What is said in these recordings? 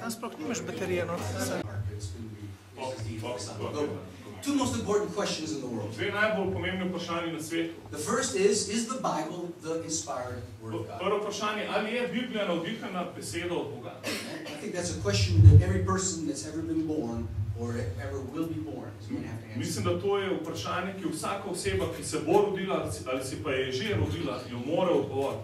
Tam sploh nimaš baterije, no. Two most important questions in the world. Dve najbolj pomembni vprašanji na svetu. The first is the Bible the inspired word of God? Prvo vprašanje, ali je Biblija navdihnjena beseda od Boga? I think that's a question that every person that's ever been born or ever will be born is going to have to answer. Mislim, da to je vprašanje, ki vsaka oseba, ki se bo rodila ali si pa je že rodila, jo mora odgovoriti.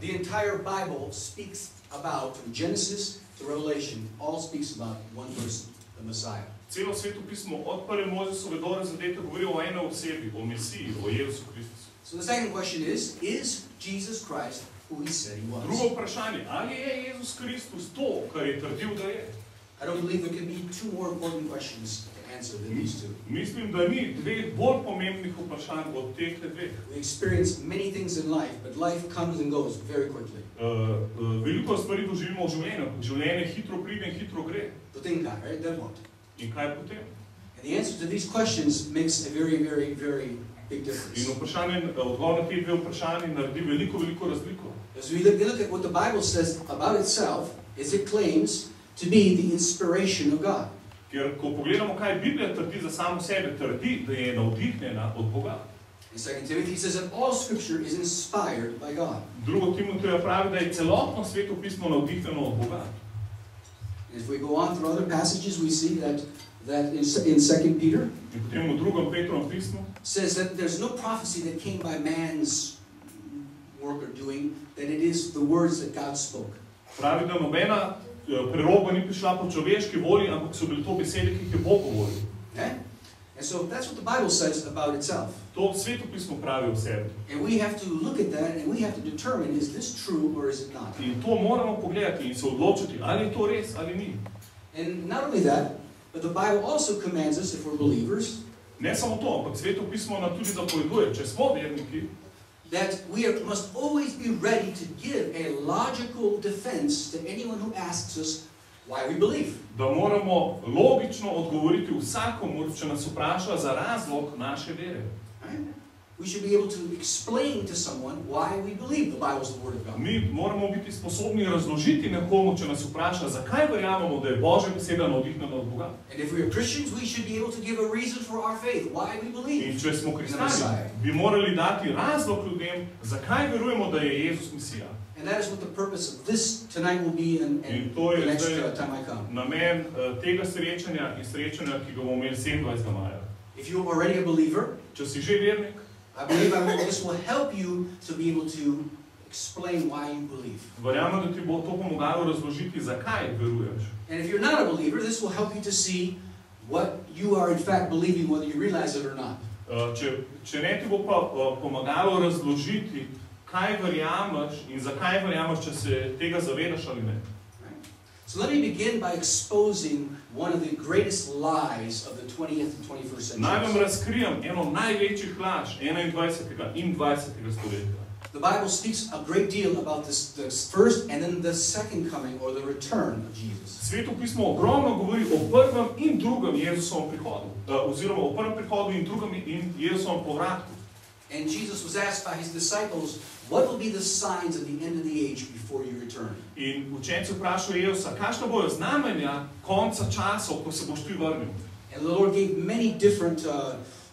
The entire Bible speaks about, from Genesis to Revelation, all speaks about one person, the Messiah. Celo sveto pismo od prve Mojzesove do Razadete govori o eni osebi, o Mesiji, o Jezusu Kristusu. So the second question is Jesus Christ who he said he was? Drugo vprašanje, ali je Jezus Kristus to, kar je trdil, da je? I don't believe there can be two more important questions to answer than these two. Mislim, da ni dveh bolj pomembnih vprašanj od teh dveh. We experience many things in life, but life comes and goes very quickly. Veliko stvari doživimo v življenju. Življenje hitro pride in hitro gre. Potem kaj, right? Then what? In kaj potem? And the answer to these questions makes a very, very, very big difference. In odgovor na te dve vprašanje naredi veliko razliko. As we look at what the Bible says about itself, is it claims to be the inspiration of God. Ker ko pogledamo, kaj Biblija trdi za samo sebe, trdi, da je navdihnjena od Boga. In 2 Timothy says that all scripture is inspired by God. Drugo Timoteja pravi, da je celotno sveto pismo navdihnjeno od Boga. If we go on through other passages, we see that in 2 Peter, in potem v drugem Petrovem pismu, says that there's no prophecy that came by man's work or doing, that it is the words that God spoke. Pravi, da nobena preroba ni prišla po človeški volji, ampak so bili to besede, ki jih je Bog govoril. And so that's what the Bible says about itself. To sveto pismo pravi o sebi. And we have to look at that and we have to determine, is this true or is it not? In to moramo pogledati in se odločiti, ali je to res ali ni. And not only that, but the Bible also commands us, if we're believers, ne samo to, ampak sveto pismo nam tudi zapoveduje, če smo verniki, that we must always be ready to give a logical defense to anyone who asks us why we believe. Da moramo logično odgovoriti vsakomur, če nas vpraša za razlog naše vere. We should be able to explain to someone why we believe the Bible is the Word of God. Mi moramo biti sposobni razložiti nekomu, če nas vpraša, zakaj verjamemo, da je Božja beseda navdihnjena od Boga. And if we are Christians, we should be able to give a reason for our faith, why we believe. In če smo kristjani, bi morali dati razlog ljudem, zakaj verujemo, da je Jezus Mesija. And that is what the purpose of this tonight will be and the next time I come. Namen tega srečanja in srečanja, ki ga bomo imeli 27. maja. If you are already a believer, če si že vernik, I believe this will help you to be able to explain why you believe. Verjamem, da ti bo to pomagalo razložiti, zakaj veruješ. And if you're not a believer, this will help you to see what you are in fact believing, whether you realize it or not. Če ne ti bo pa pomagalo razložiti, kaj verjameš in zakaj verjameš, če se tega zavedaš ali ne. So let me begin by exposing one of the greatest lies of the 20th and 21st centuries. Naj vam razkrijem eno največjih laž 21. in 20. stoletja. The Bible speaks a great deal about the first and then the second coming or the return of Jesus. Sveto pismo ogromno govori o prvem in drugem Jezusovem prihodu, oziroma o prvem prihodu in drugem in Jezusovem povratku. And Jesus was asked by his disciples, what will be the signs of the end of the age before you return? In učenci vprašajo Jezusa, kakšna bojo znamenja konca časov, ko se boš ti vrnil? And the Lord gave many different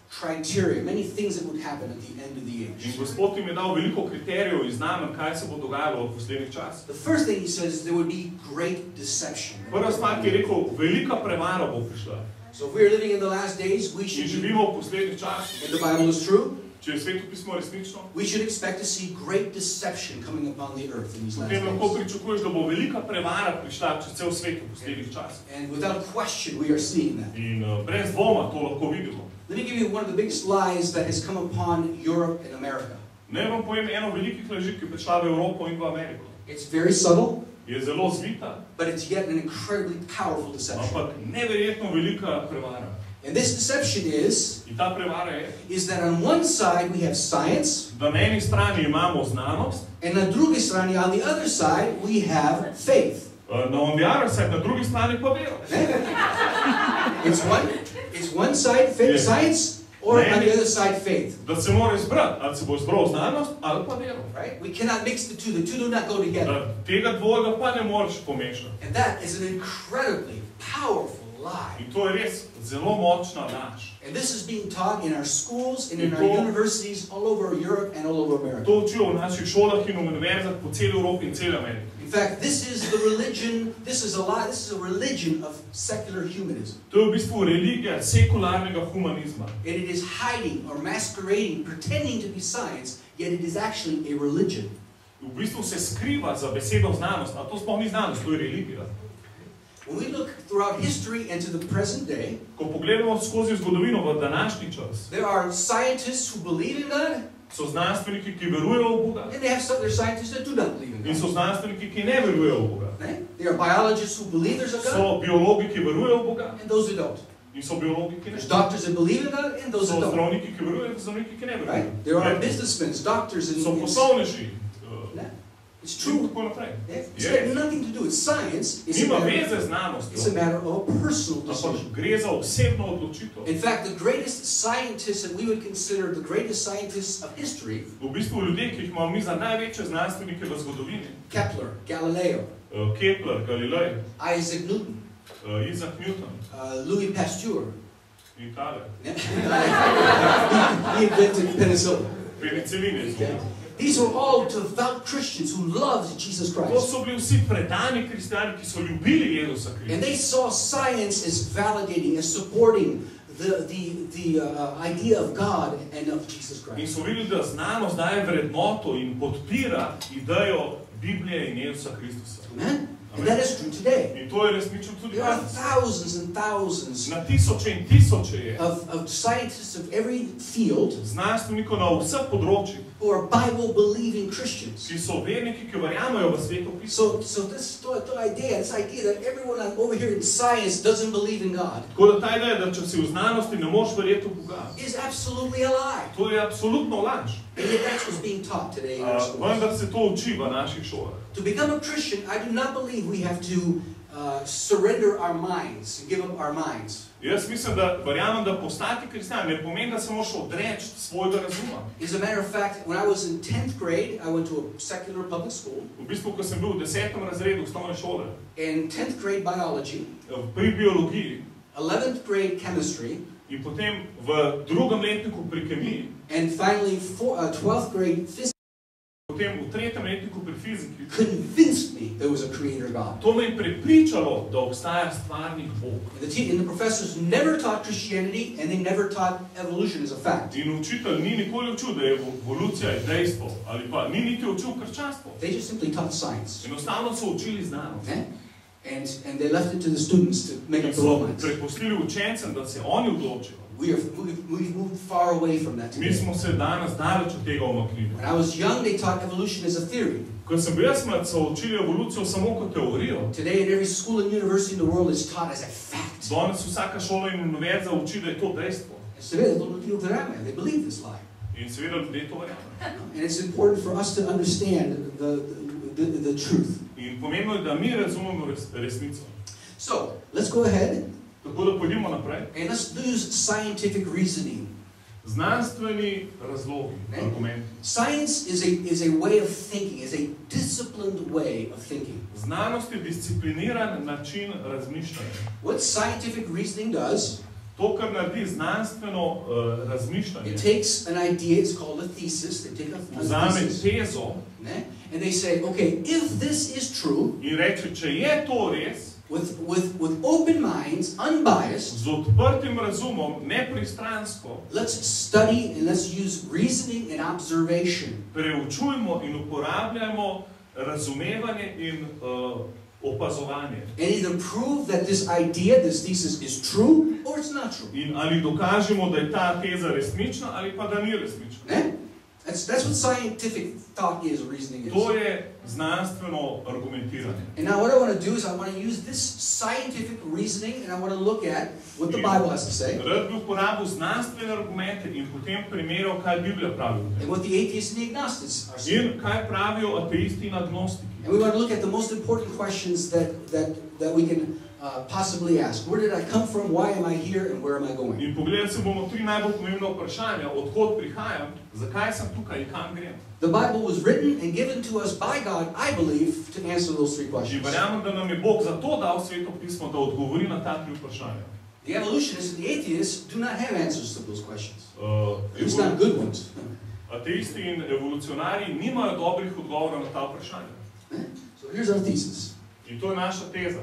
criteria, many things that would happen at the end of the age. In Gospod jim je dal veliko kriterijev in znamen, kaj se bo dogajalo v poslednjih časih. The first thing he says, there would be great deception. Prva stvar, ki je rekel, velika prevara bo prišla. So if we are living in the last days, we should, in živimo v poslednjih časih, and the Bible is true, če je sveto pismo resnično, we should expect to see great deception coming upon the earth in these last days. Potem lahko pričakuješ, da bo velika prevara prišla čez cel svet v poslednjih časih. And without question, we are seeing that. In brez dvoma to lahko vidimo. Let me give you one of the biggest lies that has come upon Europe and America. Naj vam povem eno velikih laži, ki je prišla v Evropo in v Ameriko. It's very subtle, je zelo zvita, but it's yet an incredibly powerful deception. Ampak neverjetno velika prevara. And this deception is that on one side we have science, da na eni strani imamo znanost, and na drugi strani, on the other side, we have faith. On the other side, na drugi strani pa vero. It's one side, faith, science, Or on the other side, faith. Da se mora izbrati, ali se bo izbral znanost, ali pa vero. Right? We cannot mix the two. The two do not go together. Tega dvojega pa ne moreš pomešati. And that is an incredibly powerful lie. In to je res zelo močna laž. And this is being taught in our schools and in our universities all over Europe and all over America. To učijo v naših šolah in univerzah po celi Evropi in celi Ameriki. In fact, this is the religion, this is a lie, this is a religion of secular humanism. To je v bistvu religija sekularnega humanizma. And it is hiding or masquerading, pretending to be science, yet it is actually a religion. V bistvu se skriva za besedo znanost, a to sploh ni znanost, to je religija. When we look throughout history and to the present day, ko pogledamo skozi zgodovino v današnji čas, there are scientists who believe in God, so znanstveniki, ki verujejo v Boga, and they have some scientists that do not believe in God. in so znanstveniki, ki ne verujejo v Boga. There are biologists who believe there's a God, so biologi, ki verujejo v Boga, and those who don't. in so biologi, ki ne. There's doctors that believe in God, and those so who don't. zdravniki, ki verujejo, in zdravniki, ki ne verujejo. Right? There are businessmen, doctors, and so poslovneži. It's true. It's got nothing to do with science. It's a matter of a personal decision. In fact, the greatest scientists that we would consider the greatest scientists of history, Kepler, Galileo, Isaac Newton, Louis Pasteur, he invented penicillin. Okay. These were all devout Christians who loved Jesus Christ. And they saw science as validating, as supporting the idea of God and of Jesus Christ. Amen? And that is true today. There are thousands and thousands of scientists of every field who are Bible-believing Christians. So this idea that everyone over here in science doesn't believe in God is absolutely a lie. And yet that's what's being taught today in our schools. To become a Christian, I do not believe we have to surrender our minds, and give up our minds. Jaz mislim, da verjamem, da postati kristjan ne pomeni, da se moraš odreči svojega razuma. As a matter of fact, when I was in 10th grade, I went to a secular public school. V bistvu, ko sem bil v 10. razredu osnovne šole. In 10th grade biology. Pri biologiji. 11th grade chemistry. In potem v drugem letniku pri kemiji. And finally 12th grade physics. Potem v 3. letniku pri fiziki. Convinced me there was a creator God. To me je prepričalo, da obstaja stvarnik Bog. And the professors never taught Christianity, and they never taught evolution as a fact. In učitelj ni nikoli učil, da je evolucija dejstvo, ali pa ni niti učil krščanstvo. They just simply taught science. Enostavno so učili znanost. And they left it to the students to make up their own minds. Prepustili učencem, da se oni odločijo. We've moved far away from that today. Mi smo se danes daleč od tega umaknili. When I was young, they taught evolution as a theory. Ko sem bil jaz mlad, so učili evolucijo samo kot teorijo. Today, in every school and university in the world, is taught as a fact. Danes vsaka šola in univerza uči, da je to dejstvo. They believe this lie. In seveda ljudje to verjamejo. And it's important for us to understand the truth. In pomembno je, da mi razumemo resnico. So, let's go ahead. Tako da pojdimo naprej. And let's use scientific reasoning. Znanstveni razlogi, argumenti. Science is a way of thinking, is a disciplined way of thinking. Znanost je discipliniran način razmišljanja. What scientific reasoning does, to, kar naredi znanstveno razmišljanje, it takes an idea, it's called a thesis, they take a thesis, tezo, and they say, okay, if this is true, in reče, če je to res, with open minds, unbiased, z odprtim razumom, nepristransko, let's study and let's use reasoning and observation. Preučujmo in uporabljajmo razumevanje in opazovanje. And either prove that this idea, this thesis is true, or it's not true. In ali dokažemo, da je ta teza resnična, ali pa da ni resnična. That's what scientific thought is, reasoning is. To je znanstveno argumentiranje. And now what I want to do is I want to use this scientific reasoning and I want to look at what the Bible has to say. Rad bi uporabil znanstvene argumente in potem primerjal, kaj Biblija pravi. And what the atheists and the agnostics are saying. In kaj pravijo ateisti in agnostiki. And we want to look at the most important questions that we can possibly ask. Where did I come from? Why am I here? And where am I going? In pogledati se bomo 3 najbolj pomembna vprašanja. Odkot prihajam, zakaj sem tukaj in kam grem? The Bible was written and given to us by God, I believe, to answer those 3 questions. Verjamem, da nam je Bog zato dal Sveto pismo, da odgovori na ta 3 vprašanja. The evolutionists and the atheists do not have answers to those questions. At least not good ones. Ateisti in evolucionarji nimajo dobrih odgovorov na ta vprašanja. So here's our thesis. In to je naša teza.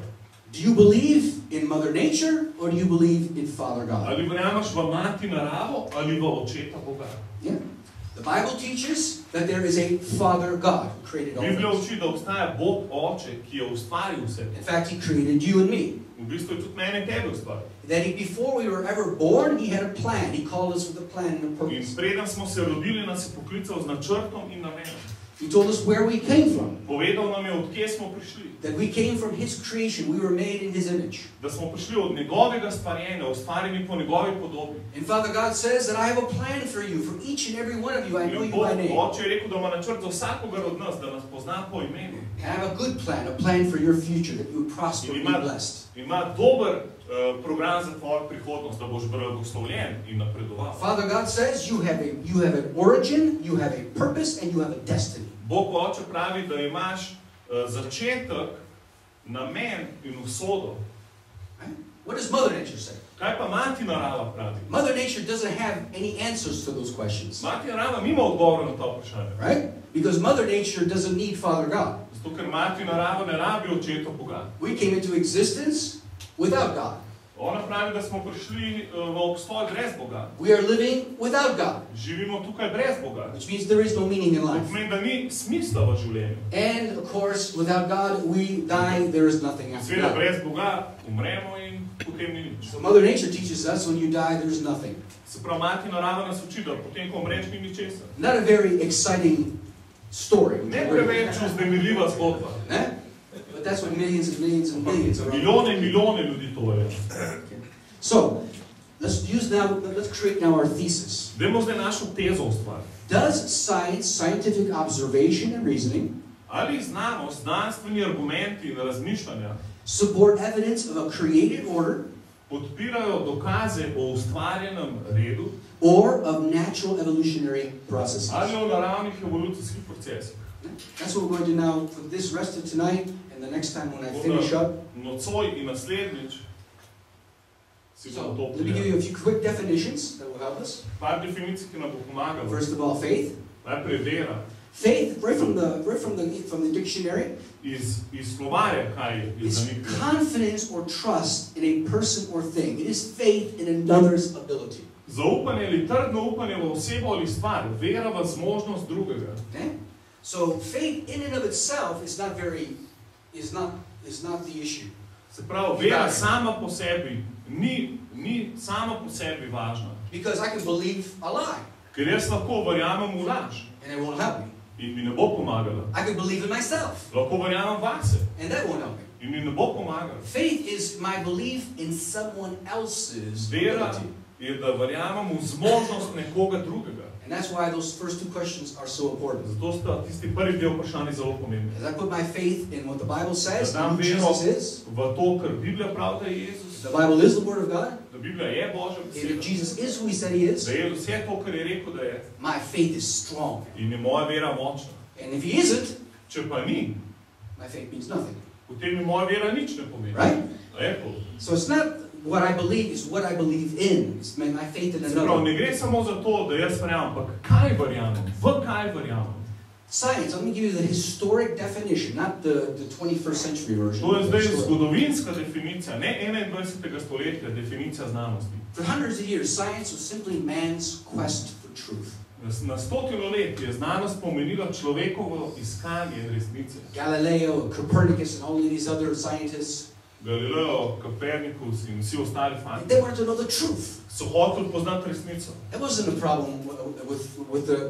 Do you believe in Mother Nature or do you believe in Father God? Ali verjameš v mati naravo ali v očeta Boga? Yeah. The Bible teaches that there is a Father God who created all Biblija things. uči, da obstaja Bog Oče, ki je ustvaril vse. In fact, He created you and me. V bistvu je tudi mene in tebe ustvaril. That before we were ever born, He had a plan. He called us with a plan and a In purpose. preden smo se rodili, nas je poklical z načrtom in namenom. He told us where we came from. Povedal nam je, od kje smo prišli. That we came from His creation. We were made in His image. Da smo prišli od njegovega stvarjenja, ustvarjeni po njegovi podobi. And Father God says that I have a plan for you, for each and every one of you. I know you by name. Oče je rekel, da ima načrt za vsakogar od nas, da nas pozna po imenu. I have a good plan, a plan for your future, that you would prosper and be blessed. Ima dober program za tvojo prihodnost, da boš blagoslovljen in napredoval. Father God says you have an origin, you have a purpose, and you have a destiny. Bog Oče pravi, da imaš začetek, namen in usodo. What does Mother Nature say? Kaj pa mati narava pravi? Mother Nature doesn't have any answers to those questions. Mati narava nima odgovora na ta vprašanja. Right? Because Mother Nature doesn't need Father God. Zato, ker mati narava ne rabi očeta Boga. We came into existence without God. Ona pravi, da smo prišli v obstoj brez Boga. We are living without God. Živimo tukaj brez Boga. Which means there is no meaning in To life. pomeni, da ni smisla v življenju. And of course, without God, we die. There is nothing after Seveda, God. brez Boga umremo in potem ni nič. So Mother Nature teaches us when you die, there is nothing. Se pravi, mati narava nas uči, da potem, ko umreš, ni ničesar. Not a very exciting story. Ne preveč vznemirljiva zgodba. But that's what millions and millions and millions are. Milijone in milijone ljudi to je. So, let's create now our thesis. Dajmo zdaj našo tezo ustvariti. Does science, scientific observation and reasoning, Ali znanost, znanstveni argumenti in razmišljanja support evidence of a created order podpirajo dokaze o ustvarjenem redu or of natural evolutionary processes? ali o naravnih evolucijskih procesih? That's what we're going to do now for this rest of tonight and the next time when I finish up. Nocoj in naslednjič si bomo to Let me give you a few quick definitions that will help us. Par definicij, ki nam bo pomagalo. First of all, faith. Najprej vera. Faith, right from the dictionary, Iz slovarja, kaj je is zaniknilo. confidence or trust in a person or thing. It is faith in another's ability. Zaupanje ali trdno upanje v osebo ali stvar, vera v zmožnost drugega. Okay? So faith in and of itself is not the issue. Se pravi, vera sama po sebi ni sama po sebi važna. Because I can believe a lie Ker jaz lahko verjamem v laž and it won't help me. in mi ne bo pomagala. I can believe in myself Lahko verjamem vase and that won't help me. in mi ne bo pomagala. Faith is my belief in someone else's Vera ability. je, da verjamem v zmožnost nekoga drugega. And that's why those first 2 questions are so important. Zato sta tisti prvi del vprašanji zelo pomembni. As I put my faith in what the Bible says, Da dam who vero Jesus is, v to, kar Biblija pravi, da je Jezus, the Bible is the Word of God, da Biblija je Božja and if beseda, Jesus is who He said He is, da je vse to, kar je rekel, da je, my faith is strong. in je moja vera močna. And if He isn't, Če pa ni, my faith means nothing. potem mi moja vera nič ne pomeni. Right? Lepo. So it's not what I believe, it's what I believe in. It's my faith in Se pravi, another. ne gre samo za to, da jaz verjamem, ampak kaj verjamem, v kaj verjamem. Science, let me give you the historic definition, not the 21st century version. To je zdaj zgodovinska definicija, ne 21. stoletja, definicija znanosti. For hundreds of years, science was simply man's quest for truth. Na 100 let je znanost pomenila človekovo iskanje resnice. Galileo, Copernicus, and all of these other scientists, Galileo, Kopernikus in vsi ostali fanti they wanted to know the truth. so hoteli poznati resnico. That wasn't a problem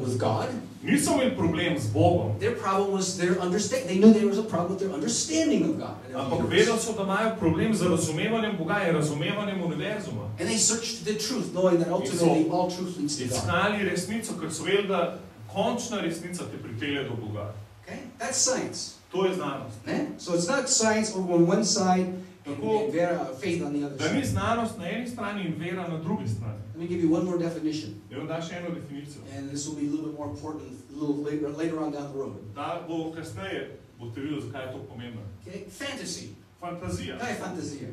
with God. Niso imeli problem z Bogom, Their problem was their understanding. They knew there was a problem with their understanding of God. And ampak vedeli so, da imajo problem z razumevanjem Boga in razumevanjem univerzuma. they searched the truth, knowing that ultimately all truth leads to God. Iskali resnico, ker so vedeli, da končna resnica te pripelje do Boga. Okay? That's science. To je znanost. So it's not science over on one side and faith on the other side. Da ni znanost na eni strani in vera na drugi strani. Let me give you one more definition. Evo da še eno definicijo. And this will be a little bit more important a little later on down the road. Da bo kasneje boste videli, zakaj je to pomembno. Okay, fantasy. Fantazija. Kaj je fantazija?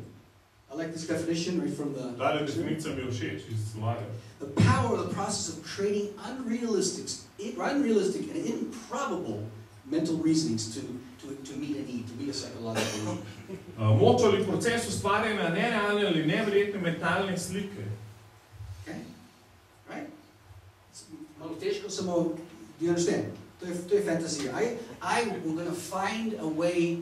I like this definition right from the... Dale definicija mi je všeč iz slovarja. The power of the process of creating unrealistic and improbable mental reasonings to meet a need, to meet a psychological need. Moč ali proces ustvarjanja nerealne ali neverjetne mentalne slike. Okay? Right? Malo težko samo, do you understand? To je fantazija. I'm going to find a way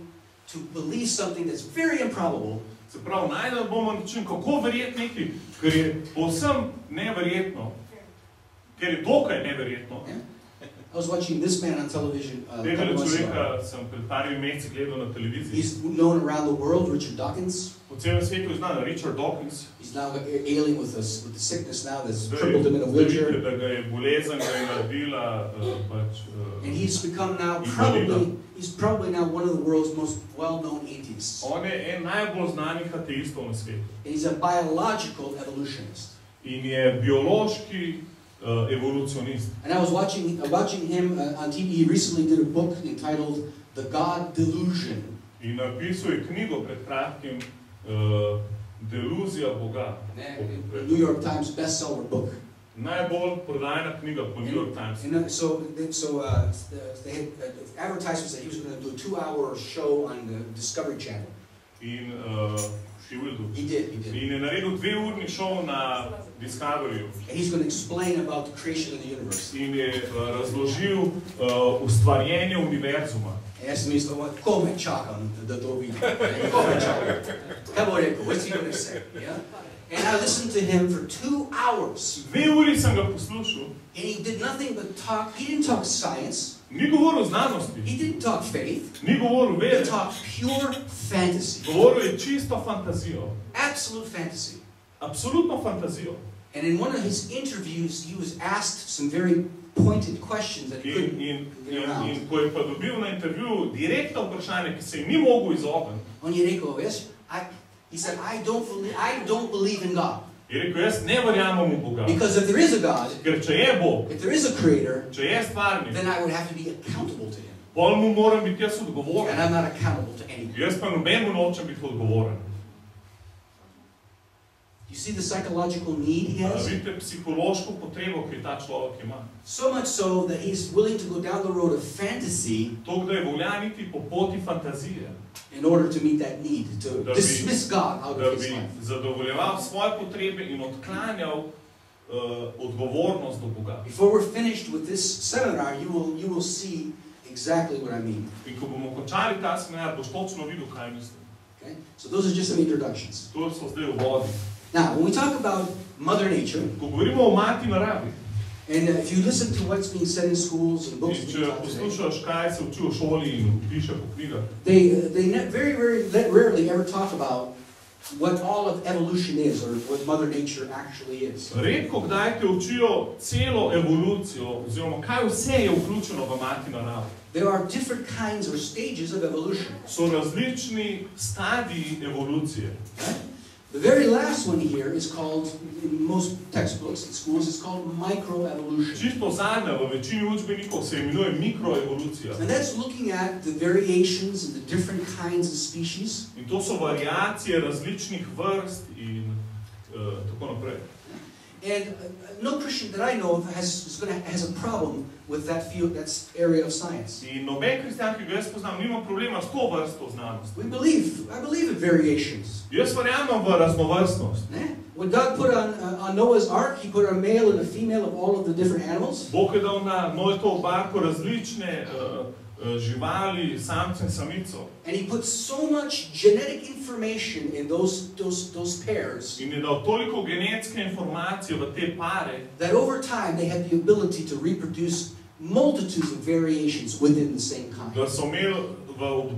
to believe something that's very improbable. Se pravi, najdel bomo način, kako verjeti nekaj, ker je povsem neverjetno, ker je dokaj neverjetno. I was watching this man on television. Tega človeka sem pred parimi meseci gledal na televiziji. He's known around the world, Richard Dawkins. Po celem svetu je znan Richard Dawkins. He's now ailing with the sickness now that's crippled him in a wheelchair. Da ga je bolezen, ga je naredila and he's become now probably now one of the world's most well-known atheists. On je en najbolj znanih ateistov na svetu. And he's a biological evolutionist. In je biološki evolucionist. And I was watching him on TV. He recently did a book entitled The God Delusion. In napisal je knjigo pred kratkim Deluzija Boga. New York Times bestseller book. Najbolj prodajna knjiga po New York Times. And so they had advertisements that he was going to do a 2-hour show on the Discovery Channel. In he will do. He did. In je naredil 2-urni show na Discoveryju. And he's going to explain about the creation of the universe. In je razložil ustvarjenje univerzuma. Jaz sem mislil, ko me čakam, da to vidim. Ko me čakam. Kaj bo rekel? What's he going to say? Yeah? And I listened to him for 2 hours. 2 uri sem ga poslušal. And he did nothing but talk. He didn't talk science. Ni govoril o znanosti. He didn't talk faith. Ni govoril vere. He talked pure fantasy. Govoril je čisto fantazijo. Absolute fantasy. Absolutno fantazijo. And in one of his interviews, he was asked some very pointed questions that he couldn't get around. In ko je pa dobil na intervjuju direktno vprašanje, ki se jim ni mogel izogniti. On je rekel, he said, I don't believe in God. Je rekel, jaz ne verjamem v Boga. Because if there is a God, ker če je Bog, if there is a creator, če je stvarnik, then I would have to be accountable to him. Pol mu moram biti jaz odgovoren. And I'm not accountable to anyone. Jaz pa nobenemu nočem biti odgovoren. You see the psychological need he has? Vidite psihološko potrebo, ki ta človek ima. So much so that he's willing to go down the road of fantasy. Toliko, da je voljan iti po poti fantazije. In order to meet that need, to dismiss God out of his life. Da bi zadovoljeval svoje potrebe in odklanjal odgovornost do Boga. Before we're finished with this seminar, you will see exactly what I mean. In ko bomo končali ta seminar, boš točno videl, kaj mislim. Okay? So those are just some introductions. To so zdaj uvodi. Now, when we talk about Mother Nature, ko govorimo o mati naravi, and if you listen to what's being said in schools and books, če poslušaš, kaj se uči v šoli in piše po knjigah, they very, very rarely ever talk about what all of evolution is, or what Mother Nature actually is. Redko kdaj te učijo celo evolucijo, oziroma kaj vse je vključeno v mati naravi. There are different kinds or stages of evolution. So različni stadiji evolucije. The very last one here is called, in most textbooks in schools, it's called microevolution. Čisto zadnja v večini učbenikov se imenuje mikroevolucija. And that's looking at the variations and the different kinds of species. In to so variacije različnih vrst in tako naprej. And no Christian that I know of has a problem with that field, that area of science. In noben kristjan, ki ga jaz poznam, nima problema s to vrsto znanosti. I believe in variations. Jaz verjamem v raznovrstnost. When God put on Noah's ark, he put a male and a female of all of the different animals. Bog je dal na Noetovo barko različne živali, samce in samico. And he put so much genetic information in those pairs. In je dal toliko genetske informacije v te pare, that over time they had the ability to reproduce multitudes of variations within the same kind. Da so imeli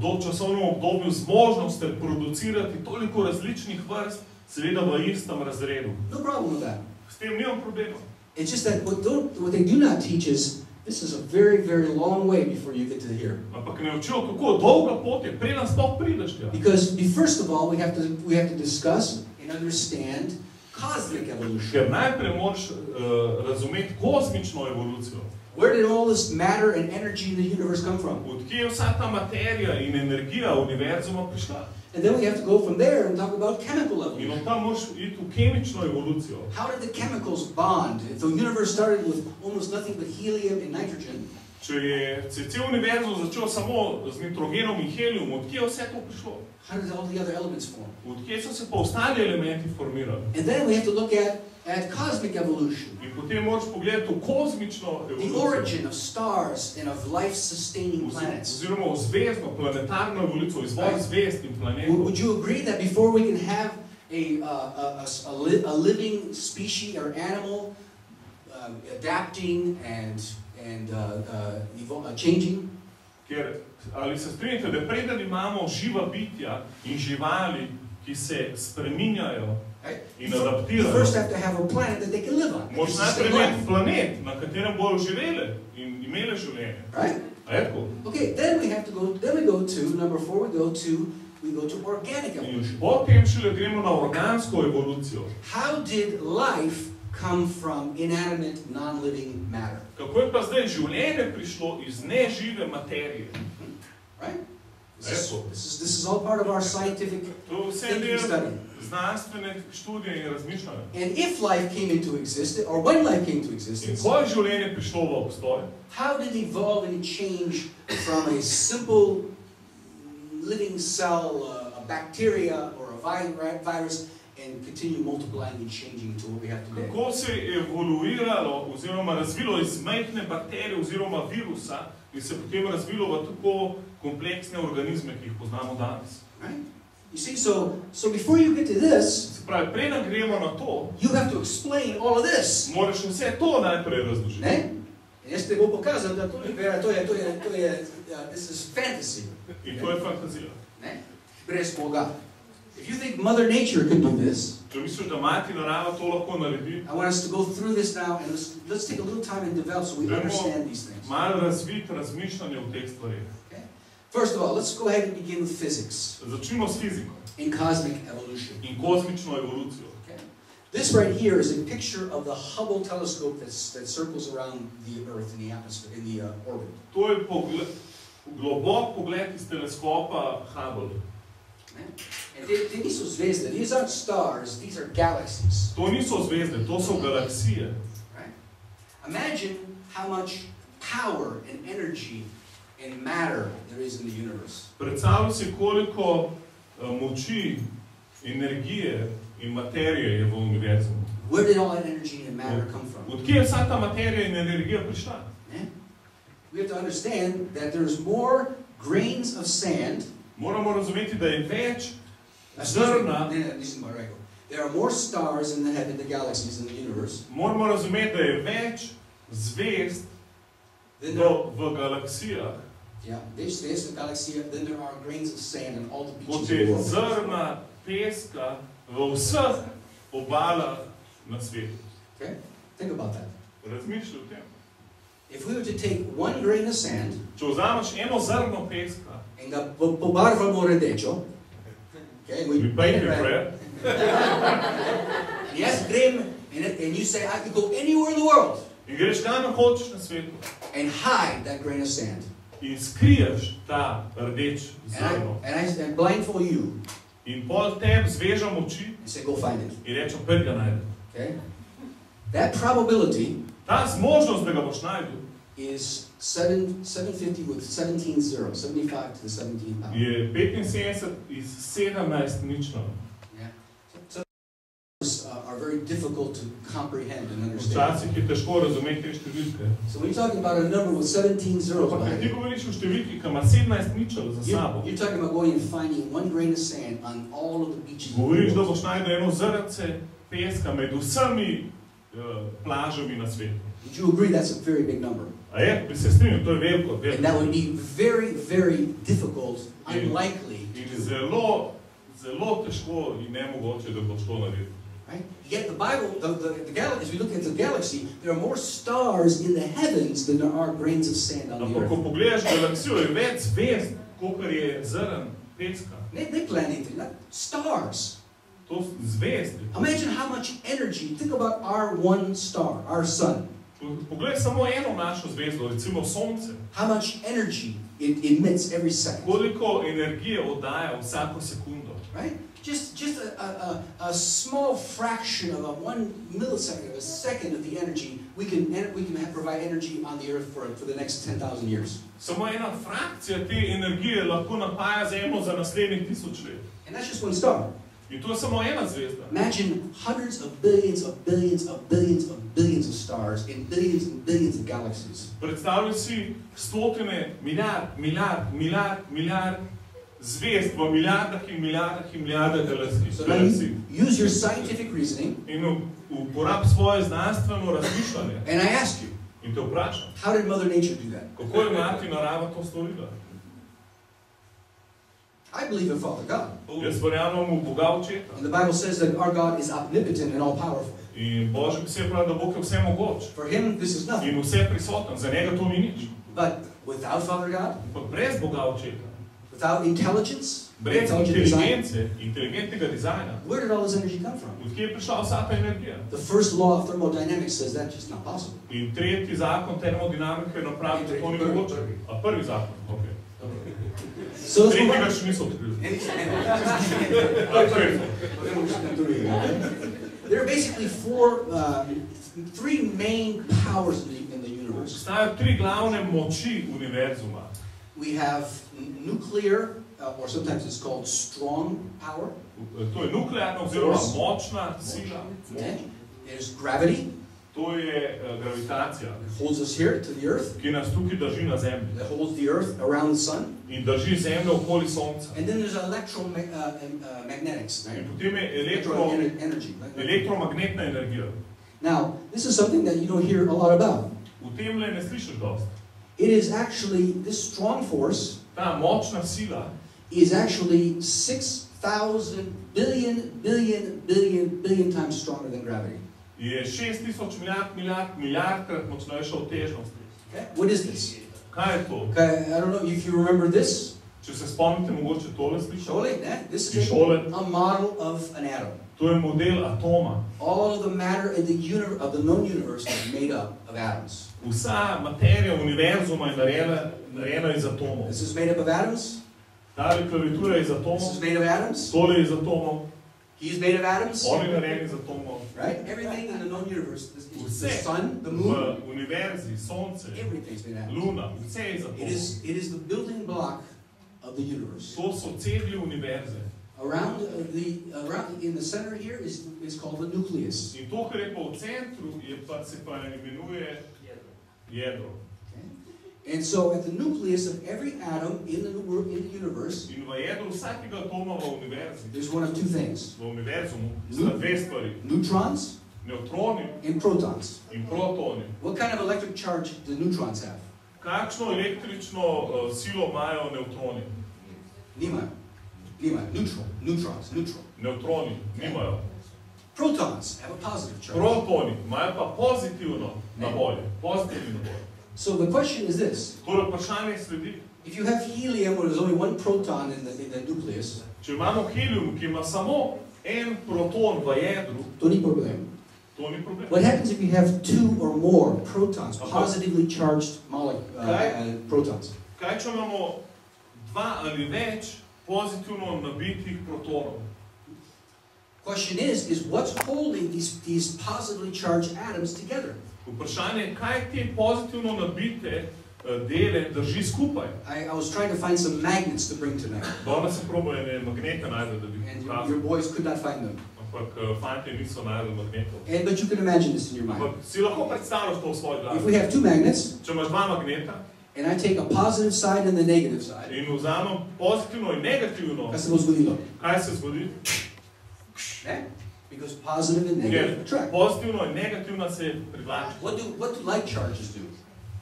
v časovnem obdobju zmožnost producirati toliko različnih vrst, seveda v istem razredu. No problem with that. S tem nimam problema. It's just that what they do not teach is This is a very, very long way before you get to here. Ampak ne učijo, kako dolga pot je, preden sploh prideš tja. Because first of all, we have to discuss and understand cosmic evolution. Ker najprej moraš razumeti kozmično evolucijo. Where did all this matter and energy in the universe come from? Od kje je vsa ta materija in energija univerzuma prišla? And then we have to go from there and talk about chemical evolution. In od tam moraš iti v kemično evolucijo. How did the chemicals bond? If the universe started with almost nothing but helium and nitrogen, če je cel univerzum začel samo z nitrogenom in helium, od kje je vse to prišlo? How did all the other elements form? Od kje so se pa ostali elementi formirali? And then we have to look at cosmic evolution. In potem moraš pogledati v kozmično evolucijo. The origin of stars and of life-sustaining planets. Oziroma v zvezdno, planetarno evolucijo, izvor zvezd in planetov. Would you agree that before we can have a living species or animal adapting and changing? Ker, ali se strinjate, da preden imamo živa bitja in živali, ki se spreminjajo in adaptirajo, you first have to have a planet that they can live on. Moraš najprej imeti planet, na katerem bodo živeli in imeli življenje. Right? A je tako? Okay, then we go to number 4. We go to organic evolution. In potem šele gremo na organsko evolucijo. How did life come from inanimate, non-living matter? Kako je pa zdaj življenje prišlo iz nežive materije? Right? This is all part of our scientific thinking study. Znanstvene študije in razmišljanja. And if life came into existence, or when life came to existence, ko je življenje prišlo v obstoj, how did it evolve and change from a simple living cell, a bacteria or a virus, and continue multiplying and changing to what we have today? Kako se je evoluiralo oziroma razvilo iz majhne bakterije oziroma virusa in se potem razvilo v tako kompleksne organizme, ki jih poznamo danes. Right? You see, so before you get to this, se pravi, preden gremo na to, you have to explain all of this. Moraš vse to najprej razložiti. Ne? In jaz te bo pokazal, da this is fantasy. In to je fantazija. Ne? Brez Boga. If you think Mother Nature can do this, če misliš, da mati narava to lahko naredi, I want us to go through this now and let's take a little time and develop so we understand these things. Malo razviti razmišljanje o teh stvareh. Okay? First of all, let's go ahead and begin with physics. Začnimo s fiziko. In cosmic evolution. In kozmično evolucijo. Okay? This right here is a picture of the Hubble telescope that circles around the Earth in the atmosphere, in the orbit. To je globok pogled iz teleskopa Hubble. And te niso zvezde, these aren't stars, these are galaxies. To niso zvezde, to so galaksije. Right? Imagine how much power and energy and matter there is in the universe. Predstavljaj si, koliko moči, energije in materije je v univerzumu. Where did all that energy and matter come from? Od kje je vsa ta materija in energija prišla? We have to understand that there's more grains of sand. Moramo razumeti, da je več zrna. There are more stars in the galaxies in the universe. Moramo razumeti, da je več zvezd v galaksijah. Yeah, več zvezd v galaksijah, then there are grains of sand in all the beaches Kot of je the world. zrna peska v vseh obalah na svetu. Okay? Think about that. Razmišljaj o tem. If we were to take one grain of sand, če vzameš eno zrno peska, in ga pobarvamo rdečo, okay, we paint it red. And jaz grem, and you say, I could go anywhere in the world. In greš kamor hočeš na svetu. And hide that grain of sand. In skriješ ta rdeč zrno. And blindfold you. In pol tebi zvežam oči. And say, go find it. In rečem, pet ga najde. Okay? That probability, ta zmožnost, da ga boš najdel, is 750 with 17 zeros, 75 to the 17 power. Je 75 iz 17 nično. Yeah. So are very difficult to comprehend and understand. Včasih je težko razumeti te številke. So when you're talking about a number with 17 zeros, ti govoriš o številki, ki ima 17 ničel za sabo. You're talking about going and finding one grain of sand on all of the beaches. Govoriš, da boš najdel eno zrnce peska med vsemi plažami na svetu. Would you agree that's a very big number? A je, bi se strinjal, to je veliko. And that would be very, very difficult, unlikely. In zelo težko in nemogoče, da boš to naredil. Right? Yet the Bible, as we look at the galaxy, there are more stars in the heavens than there are grains of sand on the earth. Ko pogledaš galaksijo, je več zvezd, kakor je zrn peska. Ne planeti, not stars. To zvezde. Imagine how much energy. Think about our one star, our sun. Poglej samo eno našo zvezdo, recimo Sonce. How much energy it emits every second. Koliko energije oddaja vsako sekundo. Right? Just a small fraction of a 1 millisecond, a second of the energy we can provide energy on the earth for the next 10,000 years. Samo ena frakcija te energije lahko napaja zemljo za naslednjih 1000 let. And that's just one star. In to je samo ena zvezda. Imagine hundreds of billions of billions of billions of billions of stars in billions and billions of galaxies. Predstavljaj si stotine, milijard zvezd v milijardah in milijardah galaksij. So now you use your scientific reasoning. In uporab svoje znanstveno razmišljanje. And I ask you, in te vprašam, how did Mother Nature do that? Kako je mati narava to storila? I believe in Father God. Jaz verjamem v Boga Očeta. And the Bible says that our God is omnipotent and all-powerful. In Božja beseda pravi, da Bog je vse mogoč. For him, this is nothing. In vse prisoten, za njega to ni nič. But without Father God, ampak brez Boga Očeta, without intelligence, brez inteligence, inteligentnega dizajna, where did all this energy come from? Od kje je prišla vsa ta energija? The first law of thermodynamics says that's just not possible. In tretji zakon termodinamike napravi, da to ni mogoče. A prvi zakon, okay. So tretjega še niso odkrili. There are basically three main powers in the universe. Obstajajo tri glavne moči univerzuma. We have nuclear, or sometimes it's called strong power. To je nuklearna oziroma močna sila. There's gravity. To je gravitacija. It holds us here to the earth. Ki nas tukaj drži na zemlji. It holds the earth around the sun. In drži zemljo okoli sonca. And then there's electromagnetics. In potem je elektromagnetna energija. Now, this is something that you don't hear a lot about. V tem ne slišiš dosti. It is actually, this strong force, ta močna sila, is actually 6,000 billion times stronger than gravity. Je 6,000 milijardkrat močnejša od težnosti. Okay? What is this? Kaj je to? Okay, I don't know if you remember this. Če se spomnite, mogoče tole slišali. This is a model of an atom. To je model atoma. All of the matter in the known universe is made up of atoms. Vsa materija univerzuma je narejena iz atomov. This is made up of atoms. Ta klaviatura je iz atomov. This is made of atoms. Tole je iz atomov. He is made of atoms. On je narejen iz atomov. Right? Everything in the known universe, the sun, the moon, v univerzi, sonce, everything's made of atoms. Luna, vse je iz atomov. It is the building block of the universe. To so cegli univerze. Around in the center here is called the nucleus. In to, kar je pa v centru, se pa imenuje jedro. And so at the nucleus of every atom in the universe, in v jedru vsakega atoma v univerzi, there's one of two things. V univerzumu sta dve stvari. Neutrons, neutroni, and protons. In protoni. What kind of electric charge do neutrons have? Kakšno električno silo imajo neutroni? Nimajo. Neutrons. Neutroni nimajo. Protons have a positive charge. Protoni imajo pa pozitivno naboje. Pozitivni naboj. So the question is this. Torej vprašanje sledi. If you have helium where there's only one proton in the nucleus, če imamo helium, ki ima samo en proton v jedru, to ni problem. To ni problem. What happens if you have two or more protons, positively charged protons? Kaj če imamo dva ali več pozitivno nabitih protonov? Question is what's holding these positively charged atoms together? Vprašanje je, kaj te pozitivno nabite dele drži skupaj. I was trying to find some magnets to bring tonight. Danes sem probal ene magnete najti, da bi pokazal. And your boys could not find them. Ampak fantje niso našli magnetov. But you can imagine this in your mind. Si lahko predstavljaš to v svoj glavi. If we have two magnets, če imaš dva magneta, and I take a positive side and the negative side, in vzamem pozitivno in negativno, kaj se bo zgodilo? Kaj se zgodi? Because positive and negative attract. Pozitivno in negativno se privlači. What do light charges do?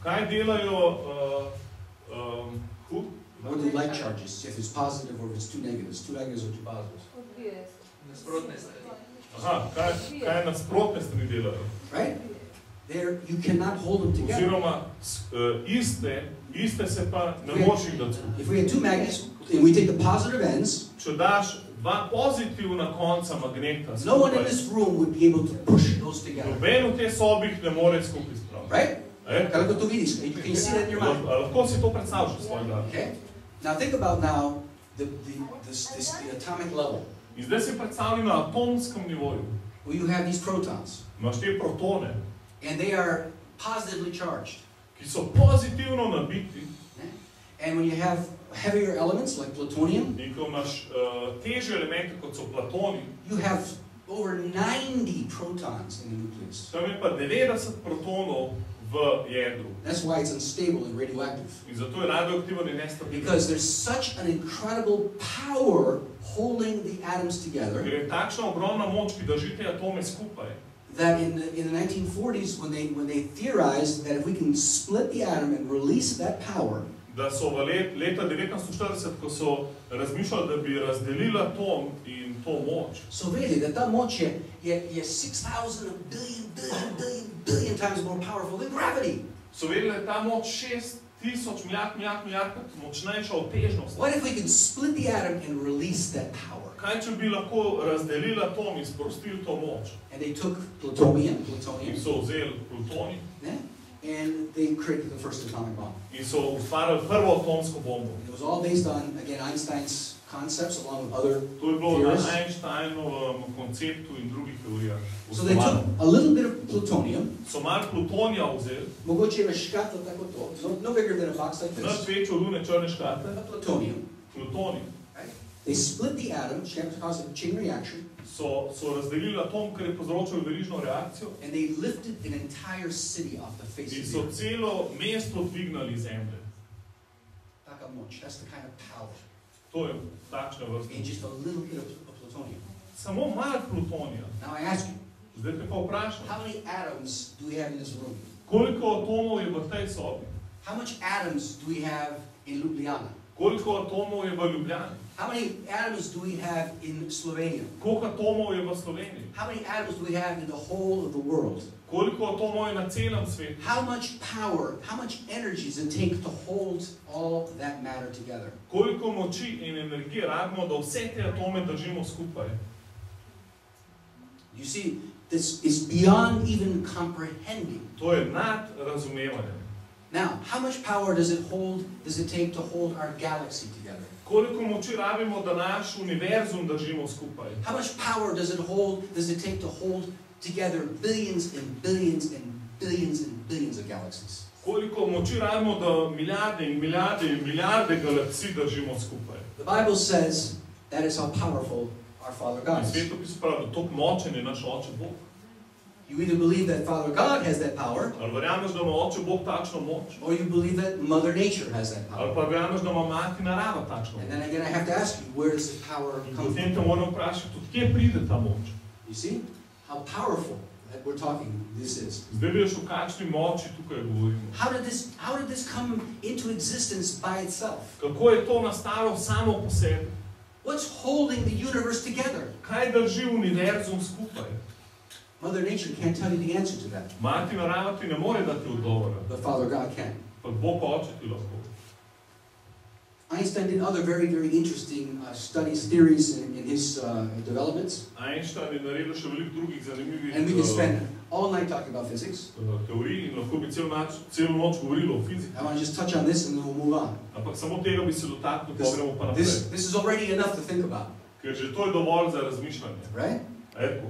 Kaj delajo What do light charges, if it's positive or if it's two negatives? Two negatives or two positives? Aha, kaj nasprotne strani delajo? Right? You cannot hold them together. Oziroma, iste se pa ne moreš jih dati. If we had two magnets, and we take the positive ends, če daš dva pozitivna konca magneta skupaj, no one in this room would be able to push those together. Noben v tej sobi jih ne more skupaj spraviti. Right? Kako to vidiš? Can you see that in your mind? Lahko si to predstavljaš v svojih glavah. Okay. Now think about now the atomic level. In zdaj si predstavljaj na atomskem nivoju. Well, you have these protons. Imaš te protone. And they are positively charged. Ki so pozitivno nabiti. And when you have heavier elements like plutonium, in ko imaš težje elemente kot so platoni, you have over 90 protons in the nucleus. Tam je pa 90 protonov v jedru. That's why it's unstable and radioactive. In zato je radioaktiven in nestabilen. Because there's such an incredible power holding the atoms together. Ker je takšna ogromna moč, ki drži te atome skupaj. That in the 1940s, when they theorized that if we can split the atom and release that power, da so v leta 1940, ko so razmišljali, da bi razdelili atom in to moč. So vedeli, da ta moč je 6,000 billion times more powerful than gravity. So vedeli, da je ta moč 6,000 milijard močnejša od težnosti. What if we can split the atom and release that power? Kaj če bi lahko razdelili atom in sprostili to moč? And they took plutonium. In so vzeli plutonij. And they created the first atomic bomb. In so ustvarili prvo atomsko bombo. It was all based on, again, Einstein's concepts along with other theories. To je bilo na Einsteinovem konceptu in drugih teorijah. So they took a little bit of plutonium. So malo plutonija vzeli. Mogoče je škatla tako to. No bigger than a box like this. Nič večjo od one črne škatle. Plutonium. Plutonij. They split the atom, caused a chain reaction. So razdelili atom, ker je povzročil verižno reakcijo. And they lifted an entire city off the face of the earth. In so celo mesto dvignali zemlje. Taka moč, that's the kind of power. To je takšna vrsta. And just a little bit of plutonium. Samo malo plutonija. Now I ask you. Zdaj te pa vprašam. How many atoms do we have in this room? Koliko atomov je v tej sobi? How much atoms do we have in Ljubljana? Koliko atomov je v Ljubljani? How many atoms do we have in Slovenia? Koliko atomov je v Sloveniji? How many atoms do we have in the whole of the world? Koliko atomov je na celem svetu? How much power, how much energy does it take to hold all that matter together? Koliko moči in energije rabimo, da vse te atome držimo skupaj? You see, this is beyond even comprehending. To je nad razumevanjem. Now, how much power does it take to hold our galaxy together? Koliko moči rabimo, da naš univerzum držimo skupaj? How much power does it take to hold together billions and billions and billions and billions of galaxies? Koliko moči rabimo, da milijarde in milijarde in milijarde galaksij držimo skupaj? The Bible says that is how powerful our Father God is. Svetopis pravi, da toliko močen je naš Oče Bog. You either believe that Father God has that power, ali verjameš, da ima Oče Bog takšno moč, or you believe that Mother Nature has that power. ali pa verjameš, da ima Mati narava takšno moč. And then again, I have to ask you, where does this power come from? Potem te moram vprašati, od kje pride ta moč? You see how powerful that we're talking this is. Zdaj vidiš, o kakšni moči tukaj govorimo. How did this come into existence by itself? Kako je to nastalo samo po sebi? What's holding the universe together? Kaj drži univerzum skupaj? Mother Nature can't tell you the answer to that. Mati narava ti ne more dati odgovora. But Father God can. Pa Bog pa Oče ti lahko. Einstein did other very, very interesting studies, theories in his developments. Einstein je naredil še veliko drugih zanimivih and we can spend all night talking about physics. Teorij in lahko bi celo noč govorilo o fiziki. I want to just touch on this and then we'll move on. Ampak samo tega bi se dotaknil, pa gremo pa naprej. This is already enough to think about. Ker že to je dovolj za razmišljanje. Right? Erko.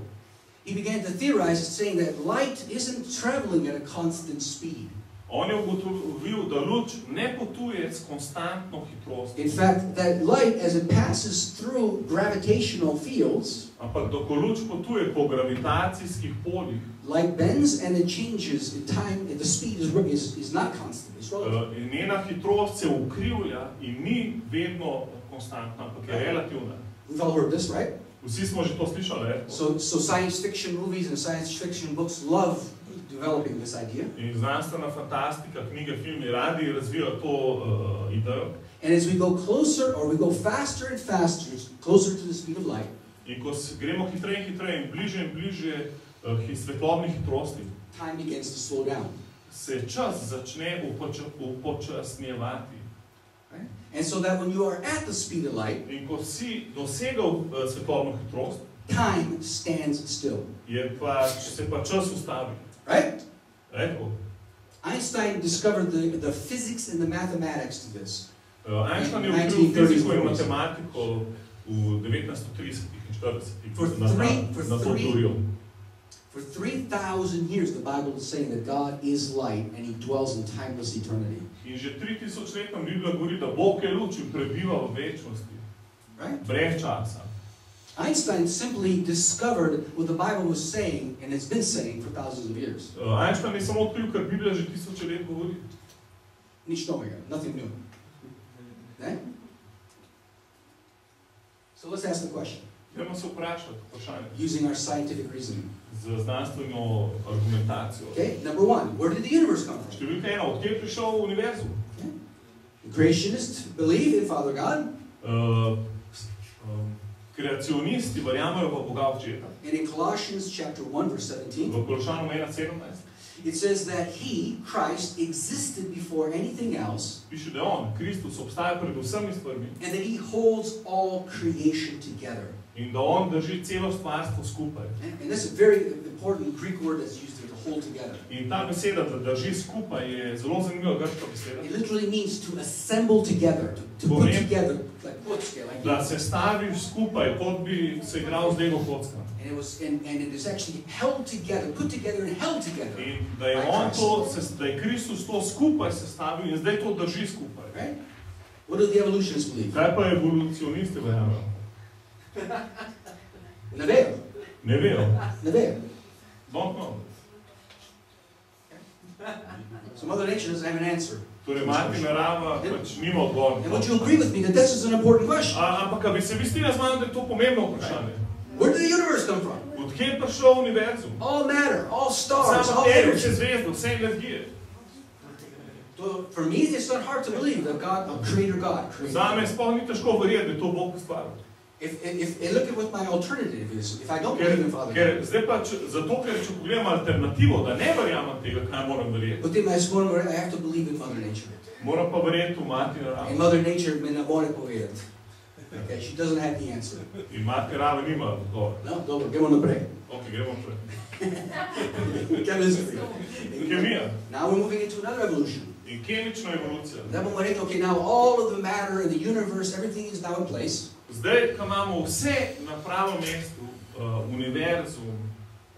He began to theorize, saying that light isn't traveling at a constant speed. On je ugotovil, da luč ne potuje s konstantno hitrostjo. In fact, that light, as it passes through gravitational fields, ampak ko luč potuje po gravitacijskih poljih, light bends and it changes in time. The speed is not constant. It's relative. Njena hitrost se ukrivlja in ni vedno konstantna, ampak je relativna. We've all heard this, right? Vsi smo že to slišali. So science fiction movies and science fiction books love developing this idea. In znanstvena fantastika, knjige, filmi radi razvijajo to idejo. And as we go closer or we go faster and faster, closer to the speed of light. In ko gremo hitreje in bliže svetlobni hitrosti, time begins to slow down. Se čas začne upočasnjevati. Right? And so that when you are at the speed of light, in ko si dosegal svetlobno hitrost, time stands still. Se pa čas ustavi. Right? Eto. Einstein discovered the physics and the mathematics to this. Einstein je odkril fiziko in matematiko v 1930-ih in 40-ih na to teorijo. For 3,000 years the Bible is saying that God is light and he dwells in timeless eternity. In že 3000 let nam Biblija govori, da Bog je luč in prebiva v večnosti. Right? Brez časa. Einstein simply discovered what the Bible was saying, and it's been saying for thousands of years. Einstein je samo odkril, kar Biblija že 1000 let govori. Nič novega, nothing new. Okay? So let's ask the question. Dajmo se vprašati vprašanje. Using our scientific reasoning. Z znanstveno argumentacijo. Okay, number one, where did the universe come from? Številka 1, od kje je prišel univerzum? Okay. The creationists believe in Father God. Kreacionisti verjamejo v Boga Očeta. And in Colossians chapter 1 verse 17, v Kološanom 1:17, it says that he, Christ, existed before anything else. Piše, da on, Kristus, obstaja pred vsemi stvarmi. And that he holds all creation together. In da on drži celo stvarstvo skupaj. And that's a very important Greek word that's used there, to hold together. In ta beseda, da drži skupaj, je zelo zanimiva grška beseda. It literally means to assemble together, to put together, like kocke, like da se staviš skupaj, kot bi se igral z Lego kocka. And it is actually held together, put together and held together. In da je on to, da je Kristus to skupaj sestavil in zdaj to drži skupaj. Right? What do the evolutionists believe? Kaj pa evolucionisti verjamejo? Ne vejo. Ne vejo. Ne vejo. Don't know. So Mother Nature doesn't have an answer. Torej, mati narava pač nima odgovora. And would you agree with me that this is an important question? Ampak bi se vi strinjali z mano, da je to pomembno vprašanje. Where did the universe come from? Od kje je prišel univerzum? All matter, all stars, all energy. energy. Vse zvezde, vse energije. For me, it's not hard to believe that God, a creator God, created. Zame sploh ni težko verjeti, da je to Bog ustvaril. If look at what my alternative is, if I don't believe in Father God. Zdaj pač, zato ker če pogledam alternativo, da ne verjamem tega, kaj moram verjeti. Potem I have to believe in Mother Nature. Moram pa verjeti v mati naravo. And Mother Nature me ne more povedati. Okay, she doesn't have the answer. In mati narava nima odgovora. No, dobro, gremo naprej. Okay, gremo naprej. Chemistry. Kemija. Now we're moving into another evolution. In kemična evolucija. Zdaj bomo rekli, okay, now all of the matter in the universe, everything is now in place. Zdaj, ko imamo vse na pravem mestu, univerzum,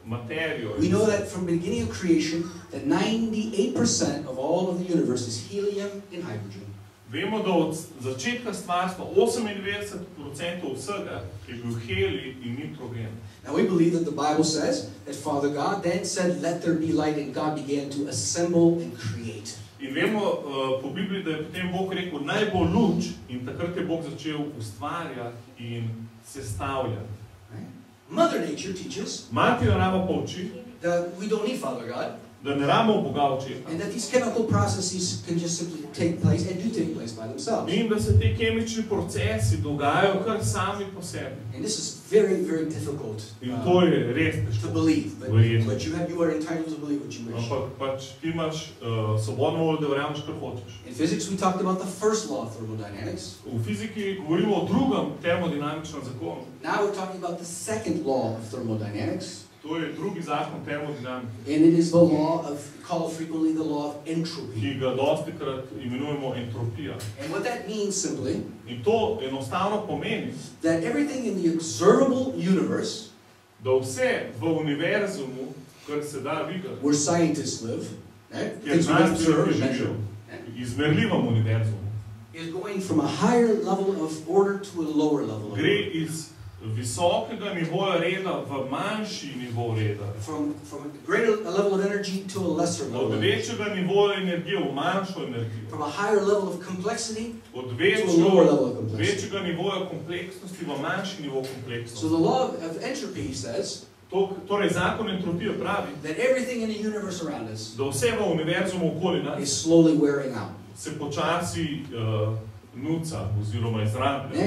materijo. We know that from the beginning of creation, that 98% of all of the universe is helium and hydrogen. Vemo, da od začetka stvarstva 98% vsega je bil helij in nitrogen. Now we believe that the Bible says that Father God then said, let there be light, and God began to assemble and create. In vemo po Bibliji, da je potem Bog rekel, naj bo luč, in takrat je Bog začel ustvarjati in sestavljati. Mother Nature teaches Mati narava pa uči, that we don't need Father God, da ne rabimo Boga Očeta. and that these chemical processes can just simply take place and do take place by themselves. In da se te kemični procesi dogajajo kar sami po sebi. And this is very, very difficult In to je res to težko. believe, but you are entitled to believe what you wish. Ampak pač ti imaš svobodno voljo, da verjameš, kar hočeš. In physics we talked about the first law of thermodynamics. V fiziki govorimo o drugem termodinamičnem zakonu. Now we're talking about the second law of thermodynamics. To je drugi zakon termodinamike. And it is the law of, called frequently the law of entropy. Ki ga dostikrat imenujemo entropija. And what that means simply, In to enostavno pomeni, that everything in the observable universe, da vse v univerzumu, kar se da videti, where scientists live, kjer znanstveniki živijo, izmerljivem univerzumu, is going from a higher level of order to a lower level of gre order. iz visokega nivoja reda v manjši nivo reda. From a greater level of energy to a lesser level Od of energy. večjega nivoja energije v manjšo energijo. From a higher level of complexity Od to a lower level of complexity. večjega nivoja kompleksnosti v manjši nivo So kompleksnosti. the law of entropy says Torej zakon entropije pravi, that everything in the universe around us da vse v univerzumu okoli is nas slowly wearing out. se počasi nuca oziroma izrablja.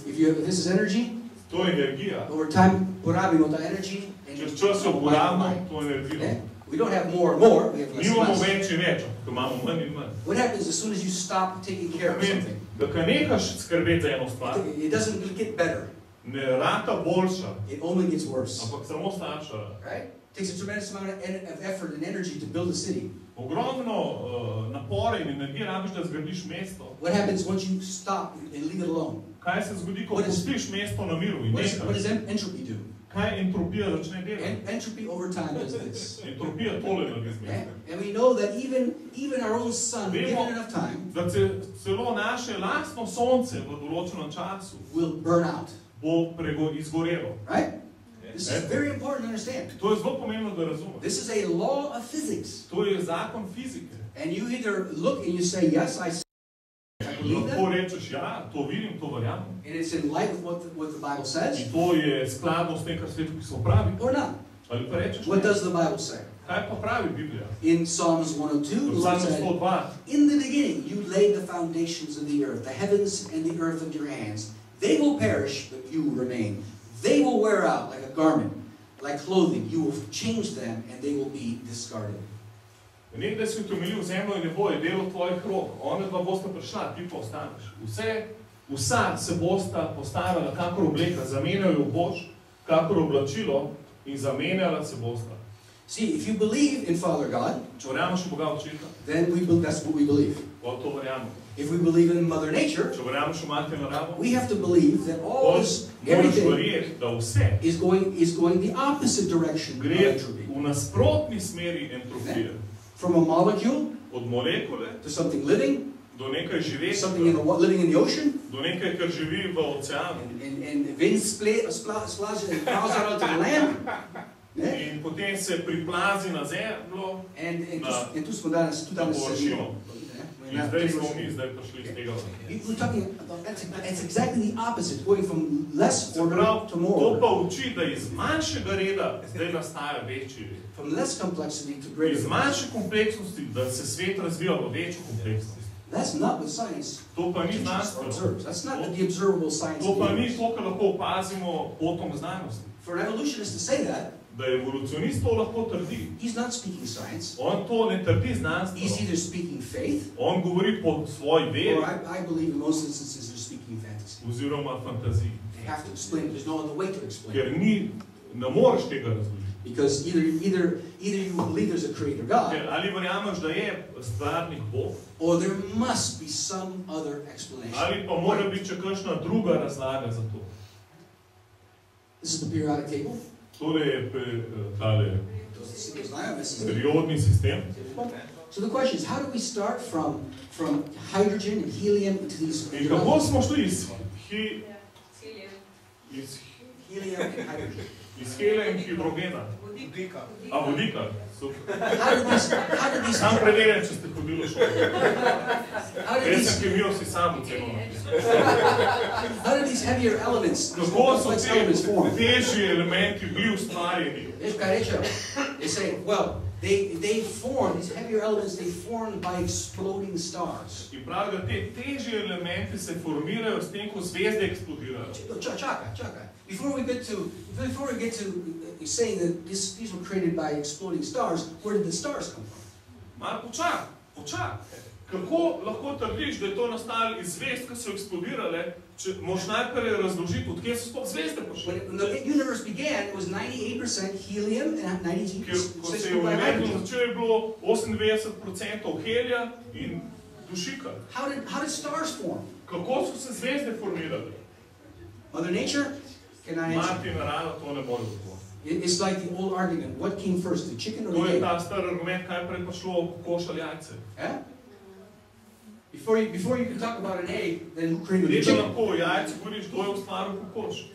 If this is energy, To je energija. Over time, porabimo ta energy. Čez čas jo porabimo, to je energija. We don't have more and more, we have less and Nimamo less. več in več, imamo manj in manj. What happens as soon as you stop taking care of something? Da ka nehaš skrbeti za eno stvar, It doesn't get better. ne rata boljša, It only gets worse. ampak samo slabša. Right? It takes a tremendous amount of effort and energy to build a city. Ogromno napore in energije rabiš, da zgradiš mesto. What happens once you stop and leave it alone? Kaj se zgodi, ko pustiš mesto na miru in What nehaš? does entropy do? Kaj entropija začne delati? Entropy over time does this. Entropija tole naredi z mestom. And we know that even our own sun, given enough time, Da celo naše lastno sonce v določenem času will burn out. bo izgorelo. Right? This is very important to understand. To je zelo pomembno, da razumeš. This is a law of physics. To je zakon fizike. And you either look and you say, yes, I believe Lahko that. rečeš, ja, to vidim, to verjamem. And it's in light with what the Bible says. In to je skladno s tem, kar Sveto pismo pravi. Or not. Ali pa rečeš, What ne. does the Bible say? Kaj pa pravi Biblija? In Psalms 102, the Lord Psalm said, 102. in the beginning you laid the foundations of the earth, the heavens and the earth of your hands. They will perish, but you will remain. They will wear out like a garment, like clothing. You will change them and they will be discarded. Nekdaj si utemeljil zemljo in nebo je delo tvojih rok. One dva bosta prišla, ti pa ostaneš. Vsa se bosta postarala kakor obleka, zamenjal jo boš, kakor oblačilo in zamenjala se bosta. See, if you believe in Father God, Če verjameš v Boga Očeta, then that's what we believe. to verjamemo. If we believe in Mother Nature, Če verjameš v Mati naravo, we have to believe that all this, moraš everything verjeti, da vse is going the opposite direction of gre entropy. v nasprotni smeri entropije. From a molecule Od molekule to something living, do nekaj something living in the ocean, do nekaj, kar živi v oceanu. and wind splash and falls out to the land. In potem se priplazi na zemljo, And tu smo danes površino. In zdaj smo mi sedimo. zdaj prišli iz tega. We're talking about that's exactly the opposite, going from less order to more To order. pa uči, da iz manjšega reda zdaj nastaja večji red. From less complexity to greater Iz manjše kompleksnosti, da se svet razvija v večjo kompleksnost. That's not what science To pa ni teaches or znanstveno. observes. That's not the observable science. To of the pa ni universe. to, kar lahko opazimo potom znanosti. For an evolutionist to say that, Da evolucionist to lahko trdi. he's not speaking science. On to ne trdi znanstveno. He's either speaking faith, On govori po svoji veri or I believe in most instances they're speaking fantasy. oziroma fantaziji. They have to explain it. There's no other way to explain Ker it. ne moreš tega razložiti. Because either you believe there's a creator God, Ker ali verjameš, da je stvarnik Bog, or there must be some other explanation. ali pa mora biti še kakšna druga razlaga za to. This is the periodic table. Tole je tale This is periodni sistem. So the question is, how do we start from hydrogen and helium to these In kako smo šli helium and hydrogen? iz helija in hidrogena? A vodika. Super. How did these Sam preverjam, če ste hodili v šolo. how did Jaz these sem kemijo si sam celo napisal. how did these heavier elements, Kako so complex elements form? te težji elementi bili ustvarjeni? They say, well, they form these heavier elements. They formed by exploding stars. In pravi, da te težji elementi se formirajo s tem, ko zvezde eksplodirajo. Čakaj. Before we get to saying that these were created by exploding stars, where did the stars come from? Mar počak. Kako lahko trdiš, da je to nastalo iz zvezd, ki so eksplodirale, če moraš najprej razložiti, od kje so sploh zvezde pošle? When the universe began, it was 98% helium and 92% Ko se je v univerzu začel, je bilo 98% helija in dušika. How did stars form? Kako so se zvezde formirale? Mother Nature? Can I answer? Mati narava to ne more odgovoriti. It's like the old argument. What came first, the chicken or To the je egg? ta star argument, kaj prej prišlo kokoš ali jajce. Yeah? Before you can talk about an egg, then who created the Nekaj chicken? lahko o jajcu govoriš, to je ustvaril kokoš.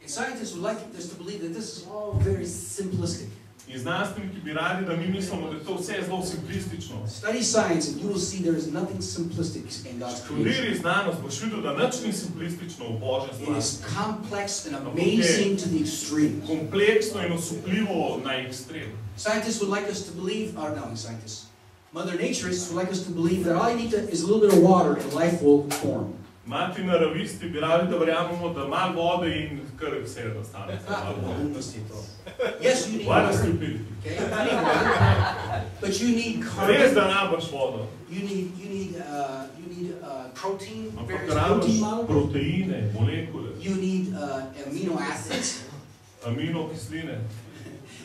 And scientists would like us to believe that this is all very simplistic. In znanstveniki bi radi, da mi mislimo, da je to vse zelo simplistično. Study science and you will see there is nothing simplistic in God's creation. Študiri znanost, boš videl, da nič ni simplistično v Božjem It stvarstvu. is complex and amazing to the extreme. Kompleksno in osupljivo na ekstrem. Scientists would like us to believe, or no, scientists, Mother Naturists would like us to believe that all you need is a little bit of water and life will form. Mati naravisti bi radi, da verjamemo, da malo vode in kar vse nastane. Yes, you need water. Okay, you need water. But you need carbon. Res, da nabaš vodo. You need protein, Ampak various protein molecules. proteine, molekule. You need amino acids. Aminokisline.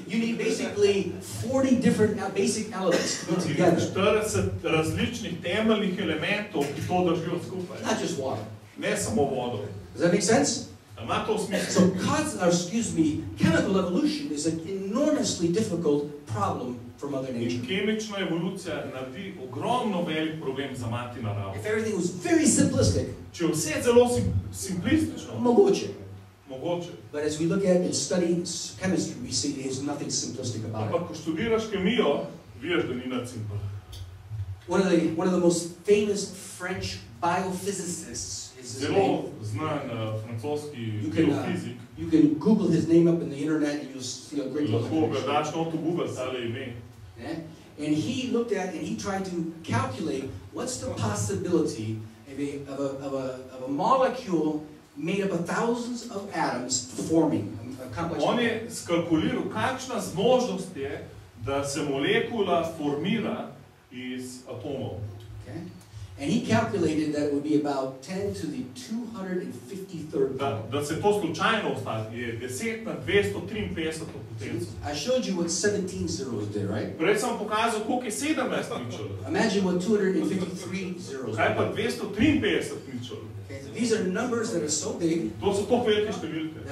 You need basically 40 different basic elements to be together. 40 različnih temeljnih elementov, ki to držijo skupaj. Not just water. Ne samo vodo. Does that make sense? Ima to smisel? So chemical evolution is an enormously difficult problem for Mother Nature. In kemična evolucija naredi ogromno velik problem za mati naravo. If everything was very simplistic, če je vse zelo simplistično, mogoče. But as we look at and study chemistry, we see there's nothing simplistic about it. Ampak ko študiraš kemijo, vidiš, da ni nič simpel. One of the most famous French biophysicists is his name. Zelo znan francoski biofizik. You can Google his name up in the internet and you'll see a great deal of information. Lahko ga daš not v Google, tale ime. And he looked at and he tried to calculate what's the possibility of a molecule made up of thousands of atoms forming a complex. On je skalkuliral, kakšna zmožnost je, da se molekula formira iz atomov. Okay. And he calculated that it would be about 10 to the 253rd power. Da se to slučajno ostane, je 10 na 253 potenco. I showed you what 17 zeros did, right? Prej sem pokazal, koliko je 17 ničel. Imagine what 253 zeros. Kaj pa 253 ničel? Okay, so these are numbers that are so big. To so to velike številke. I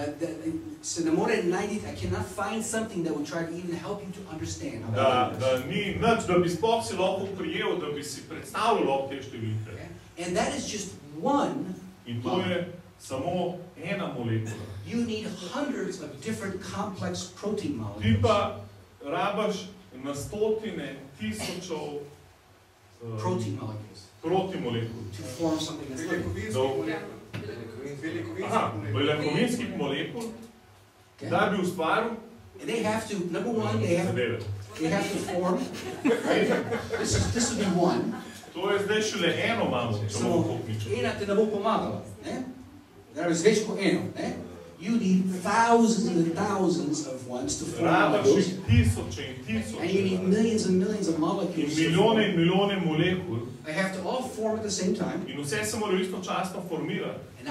cannot find something that would try to even help you to understand. Da ni nič, da bi sploh si lahko prijel, da bi si predstavljal te številke. And that is just one. In to je samo ena molekula. You need hundreds of different complex protein molecules. Ti pa rabaš na stotine tisočov protein molecules. Protimolekul. To form something that's living. Beljakovinskih molekul, da bi ustvaril. And they have to, number one, they have to form. Right? This would be one. To je zdaj šele eno imamo, če bomo kopničili. Ena te ne bo pomagala. Da bi več kot eno. You need thousands and thousands of ones to form molecules. And you need millions and millions of molecules. In milijone molekul. They have to all form at the same time. In vse se morajo istočasno formirati. And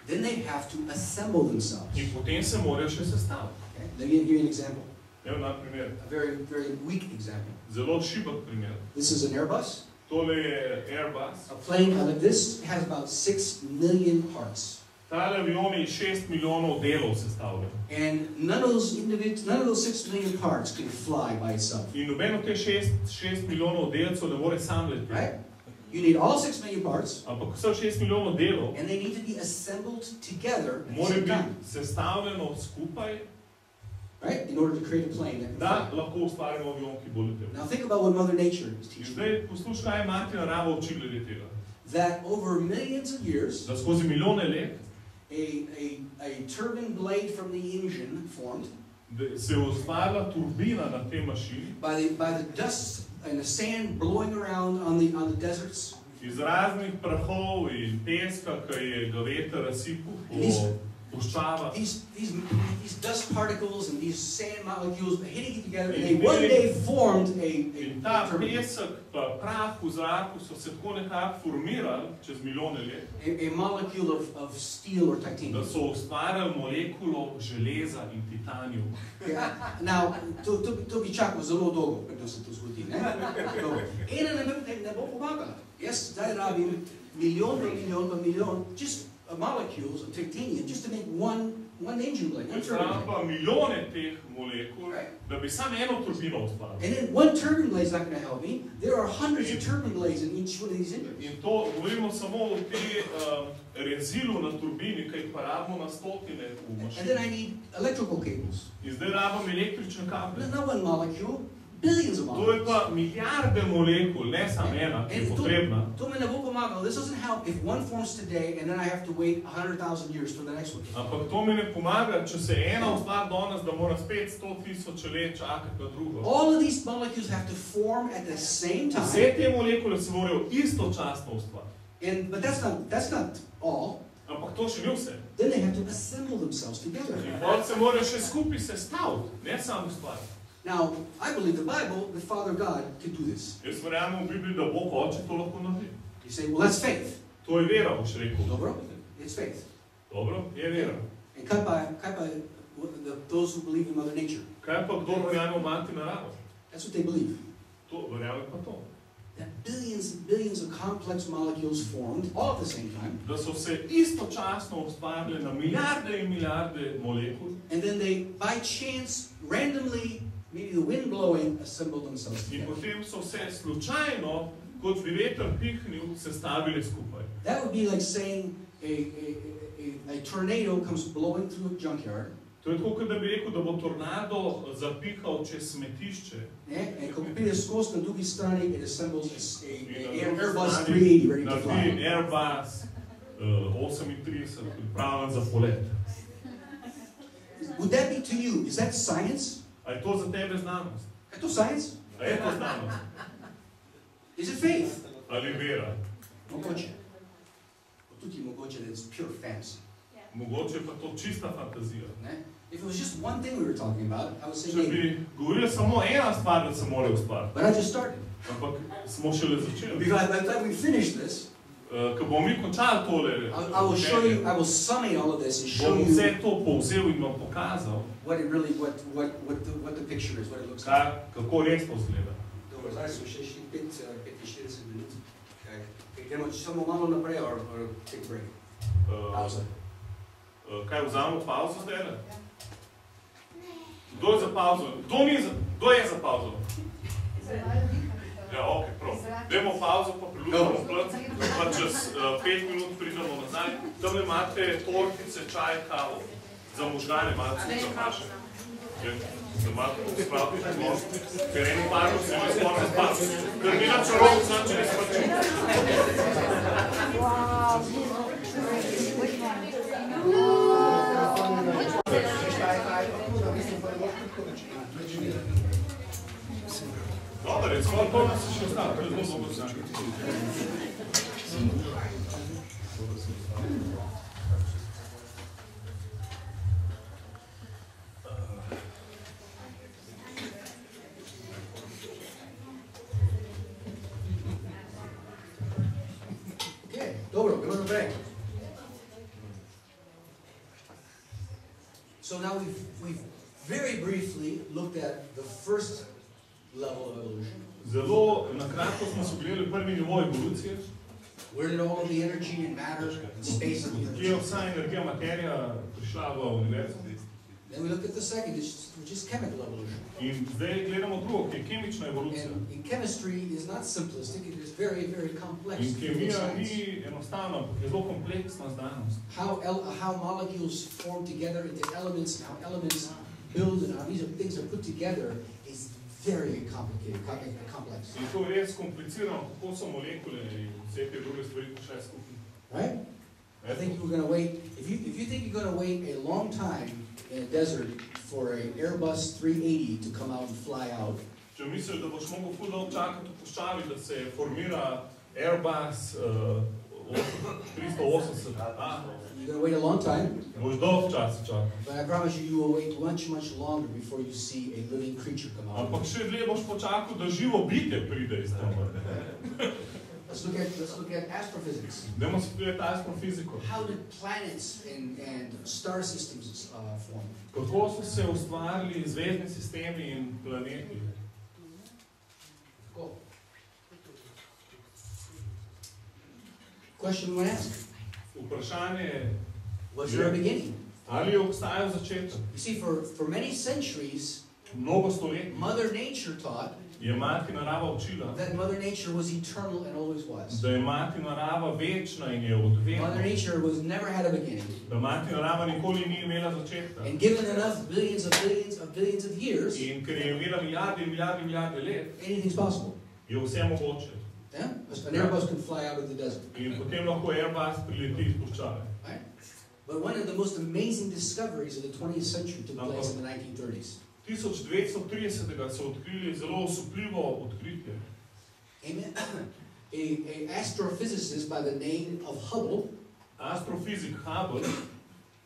then they have to assemble themselves. In potem se morajo še sestaviti. Let me give you an example. Evo na primer. A very, very weak example. Zelo šibek primer. This is an Airbus. Tole je Airbus. A plane like this has about 6 million parts. Tale avion je 6 milijonov delov sestavljen. And none of those 6 million parts can fly by itself. In noben od teh 6 milijonov delcev ne more sam leteti. Right? You need all 6 million parts. Ampak vse 6 milijonov delov. And they need to be assembled together at the same time. Mora biti sestavljeno skupaj. Right? In order to create a plane that can fly. Da lahko ustvarimo avion, ki bo letel. Now think about what Mother Nature is teaching. Zdaj poslušaj, kaj mati narava uči glede tega. That over millions of years. Da skozi milijone let. A turbine blade from the engine formed. Se je ustvarila turbina na tej mašini. By the dust and the sand blowing around on the deserts. Iz raznih prahov in peska, ki je ga veter razsipal po puščavah. These dust particles and these sand molecules hitting together, and they one day formed in ta pesek, pa prah v zraku so se tako nekako formirali čez milijone let. A molecule of steel or titanium. Da so ustvarjali molekulo železa in titanijuma. Now, to bi čakalo zelo dolgo, da se to zgodi, ne? Ena ne bo pomagala. Jaz zdaj rabim milijon, just molecules of titanium just to make one engine blade. Pa milijone teh molekul, da bi samo eno turbino ustvaril. And then one turbine blade is not going to help me. There are hundreds of turbine blades in each one of these engines. In to govorimo samo o te rezilu na turbini, ki jih pa rabimo na stotine v mašini. And then I need electrical cables. In zdaj rabim električne kable. Not one molecule. Billions of molecules. To je pa milijarde molekul, ne samo ena, ki je potrebna. To me ne bo pomagalo. This doesn't help if one forms today and then I have to wait 100,000 years for the next one. Ampak to mi ne pomaga, če se ena ustvari danes, da mora spet 100,000 let čakati na drugo. All of these molecules have to form at the same time. Vse te molekule se morajo istočasno ustvariti. But that's not all. Ampak to še ni vse. Then they have to assemble themselves together. In potem se morajo še skupaj sestaviti, ne samo ustvariti. Now, I believe the Bible, the Father God, can do this. Jaz verjamem v Bibliji, da Bog Oče to lahko naredi. You say, well, that's faith. To je vera, boš rekel. Dobro, it's faith. Dobro, je vera. And kaj pa those who believe in Mother Nature? Kaj pa kdo verjame v mati naravo? That's what they believe. To verjame pa to. That billions and billions of complex molecules formed all at the same time. Da so se istočasno ustvarile na milijarde in milijarde molekul. And then they, by chance, randomly, maybe the wind blowing, assembled themselves In together. potem so se slučajno, kot bi veter pihnil, sestavili skupaj. That would be like saying a tornado comes blowing through a junkyard. To je tako, kot da bi rekel, da bo tornado zapihal čez smetišče. And ko pride skozi na drugi strani, it assembles an Airbus 380 ready to fly. Naredi Airbus 38 pripravljen za polet. Would that be to you? Is that science? A je to za tebe znanost? Je to science? A je to znanost? Is it faith? Ali vera? Mogoče. Tudi mogoče, that it's pure fantasy. Mogoče pa to čista fantazija. If it was just one thing we were talking about, I would say maybe. Če bi govorili samo ena stvar, da se mora ustvariti. But I just started. Ampak smo šele začeli. Because by the time we finish this, ko bomo mi končali tole, I will show you, I will summate all of this and show you vse to povzel in vam pokazal, what it really, what the picture is, what it looks like. Kako res to izgleda. Dobro, zdaj smo še 45 minut. Gremo samo malo naprej, or take break. Pauza. Kaj, vzamemo pauzo zdaj? Kdo je za pauzo? Kdo je za pauzo? Ja, ok, prav. Dajmo pauzo, pa prilučamo plc, pa čez 5 minut pridemo nazaj. Tamle imate tortice, čaj, kavo. Za možgane imate sutra paše. Da imate spraviti možno. Ker eni parno se ne skoraj spati. Ker ni na čarov, znači ne spači. Dobar, skoro to nas še ostalo, to je zelo dobro znači. Okay, dobro, gremo naprej. So now we've very briefly looked at the first level of evolution. Zelo na kratko smo se gledali prvi nivo evolucije. Where did all of the energy and matter and space appear? Kje je vsa energija, materija prišla v univerzo? Then we looked at the second, which is chemical evolution. In zdaj gledamo drugo, ki je kemična evolucija. And chemistry is not simplistic, it is very, very complex. In kemija ni enostavna, ampak je zelo kompleksna znanost. How molecules form together into elements, and how elements build, and how these things are put together is very complicated, complex. In to je res komplicirano, kako so molekule in vse te druge stvari prišle skupaj. Right? I think you're going to wait, if you think you're going to wait a long time in a desert for an Airbus 380 to come out and fly out. Če misliš, da boš mogel ful dolgo čakati v puščavi, da se formira Airbus 380. You're going to wait a long time. Boš dolgo časa čakati. But I promise you, you will wait much, much longer before you see a living creature come out. Ampak še dlje boš počakal, da živo bitje pride iz tega. Let's look at astrophysics. Dajmo se pogledati astrofiziko. How did planets and star systems form? Kako so se ustvarili zvezdni sistemi in planeti? Cool. Question when asked. Vprašanje, was there a beginning? Ali je obstajal začetek? You see, for many centuries, mnogo stoletij, Mother Nature taught je mati narava učila, that Mother Nature was eternal and always was. Da je mati narava večna in je od vedno. Mother Nature was never had a beginning. Da mati narava nikoli ni imela začetka. And given enough billions of years, in ker je imela milijarde let, anything's possible. Je vse mogoče. Yeah? An Airbus can fly out of the desert. In potem lahko Airbus prileti iz puščave. Right? But one of the most amazing discoveries of the 20th century took place in the 1930s. 1930 so odkrili zelo osupljivo odkritje. Amen. an astrophysicist by the name of Hubble. Astrofizik Hubble.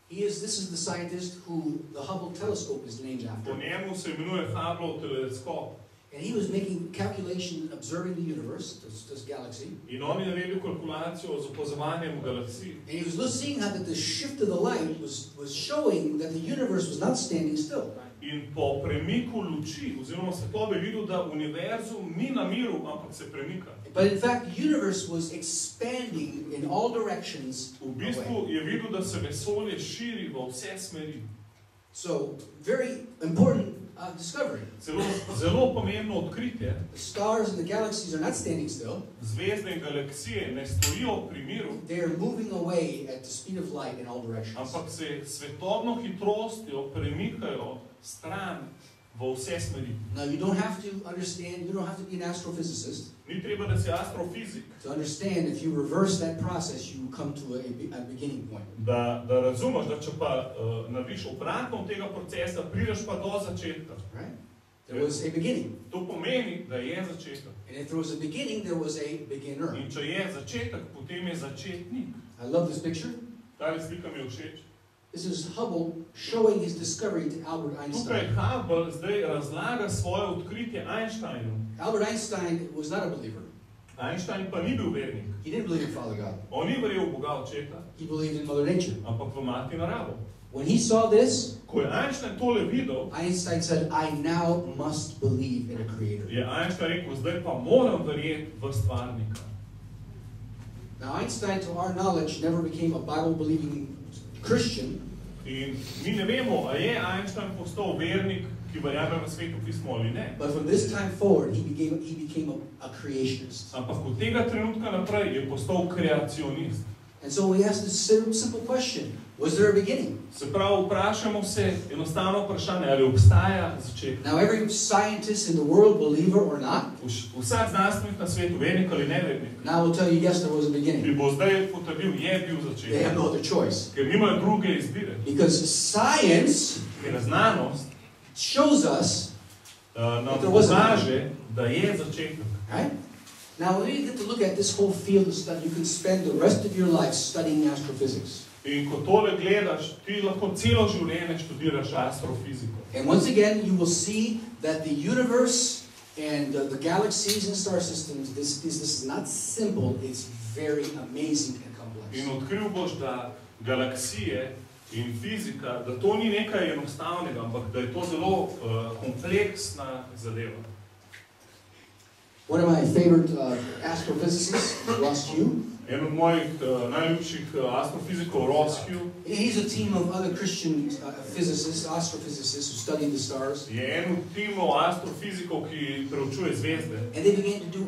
This is the scientist who the Hubble telescope is named after. Po njemu se imenuje Hubbleov teleskop. And he was making calculations observing the universe, this galaxy. In on je naredil kalkulacijo z opazovanjem galaksij. And he was seeing how that the shift of the light was showing that the universe was not standing still. In po premiku luči, oziroma svetlobe, videl, da univerzum ni na miru, ampak se premika. But in fact, the universe was expanding in all directions. V bistvu je videl, da se vesolje širi v vse smeri. So, very important discovery. Zelo pomembno odkritje. The stars and the galaxies are not standing still. Zvezde in galaksije ne stojijo pri miru. They are moving away at the speed of light in all directions. Ampak se svetlobno hitrostjo premikajo stran v vse smeri. Now you don't have to understand, you don't have to be an astrophysicist. Ni treba, da si astrofizik. To understand, if you reverse that process, you come to a beginning point. Da razumeš, da če pa narediš obratno tega procesa, prideš pa do začetka. Right? There was a beginning. To pomeni, da je začetek. And if there was a beginning, there was a beginner. In če je začetek, potem je začetnik. I love this picture. Ta slika mi je všeč. This is Hubble showing his discovery to Albert Einstein. Tukaj Hubble zdaj razlaga svoje odkritje Einsteinu. Albert Einstein was not a believer. Einstein pa ni bil vernik. He didn't believe in Father God. On ni verjel v Boga Očeta. He believed in Mother Nature. Ampak v mati naravo. When he saw this, ko je Einstein tole videl, Einstein said, I now must believe in a creator. Je Einstein rekel, zdaj pa moram verjeti v stvarnika. Now Einstein, to our knowledge, never became a Bible-believing Christian. In mi ne vemo, a je Einstein postal vernik, ki verjame v sveto pismo ali ne. But from this time forward, he became a creationist. Ampak od tega trenutka naprej je postal kreacionist. And so we ask this simple question: was there a beginning? Se pravi, vprašamo se enostavno vprašanje, ali obstaja začetek. Now every scientist in the world, believer or not, vsak znanstvenik na svetu, vernik ali nevernik, now will tell you yes, there was a beginning. Ki bo zdaj potrdil, je bil začetek. They have no other choice. Ker nimajo druge izbire. Because science, ker znanost, shows us nam pokaže, da je začetek. Right? Now, when you get to look at this whole field of study, you can spend the rest of your life studying astrophysics. In ko tole gledaš, ti lahko celo življenje študiraš astrofiziko. And once again, you will see that the universe and the galaxies and star systems, this is not simple, it's very amazing and complex. In odkril boš, da galaksije in fizika, da to ni nekaj enostavnega, ampak da je to zelo kompleksna zadeva. One of my favorite astrophysicists is Ross Hugh. En od mojih najljubših astrofizikov, Ross Hugh. He's a team of other Christian physicists, astrophysicists who study the stars. Je en od timov astrofizikov, ki preučuje zvezde. And they began to do,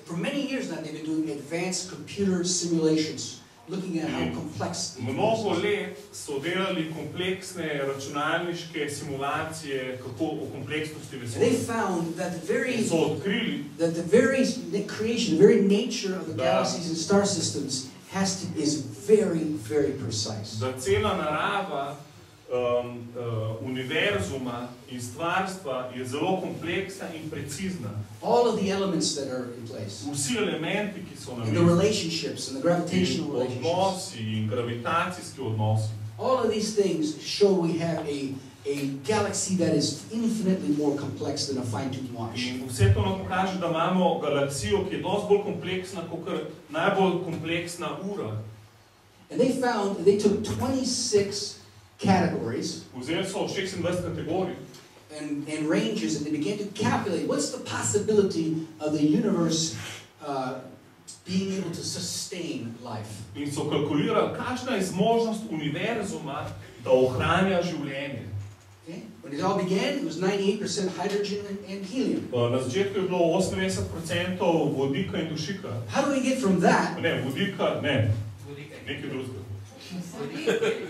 for many years now, they've been doing advanced computer simulations, looking at how complex. Mnogo let so delali kompleksne računalniške simulacije, kako o kompleksnosti vesolja. They found that the very creation, the very nature of the galaxies and star systems is very, very precise. Da cela narava univerzuma in stvarstva je zelo kompleksna in precizna. All of the elements that are in place. Vsi elementi, ki so na mestu. And the relationships and the gravitational relationships. Odnosi in gravitacijski odnosi. All of these things show we have a galaxy that is infinitely more complex than a fine-tuned watch. In vse to nam pokaže, da imamo galaksijo, ki je dosti bolj kompleksna kot najbolj kompleksna ura. And they took 26 categories. Vzeli so 26 kategorij. And ranges, and they began to calculate what's the possibility of the universe being able to sustain life. In so kalkulirali, kakšna je zmožnost univerzuma, da ohranja življenje. Okay? When it all began, it was 98% hydrogen and helium. Na začetku je bilo 98% vodika in dušika. How do we get from that? Ne, vodika, ne. Nekaj drugega.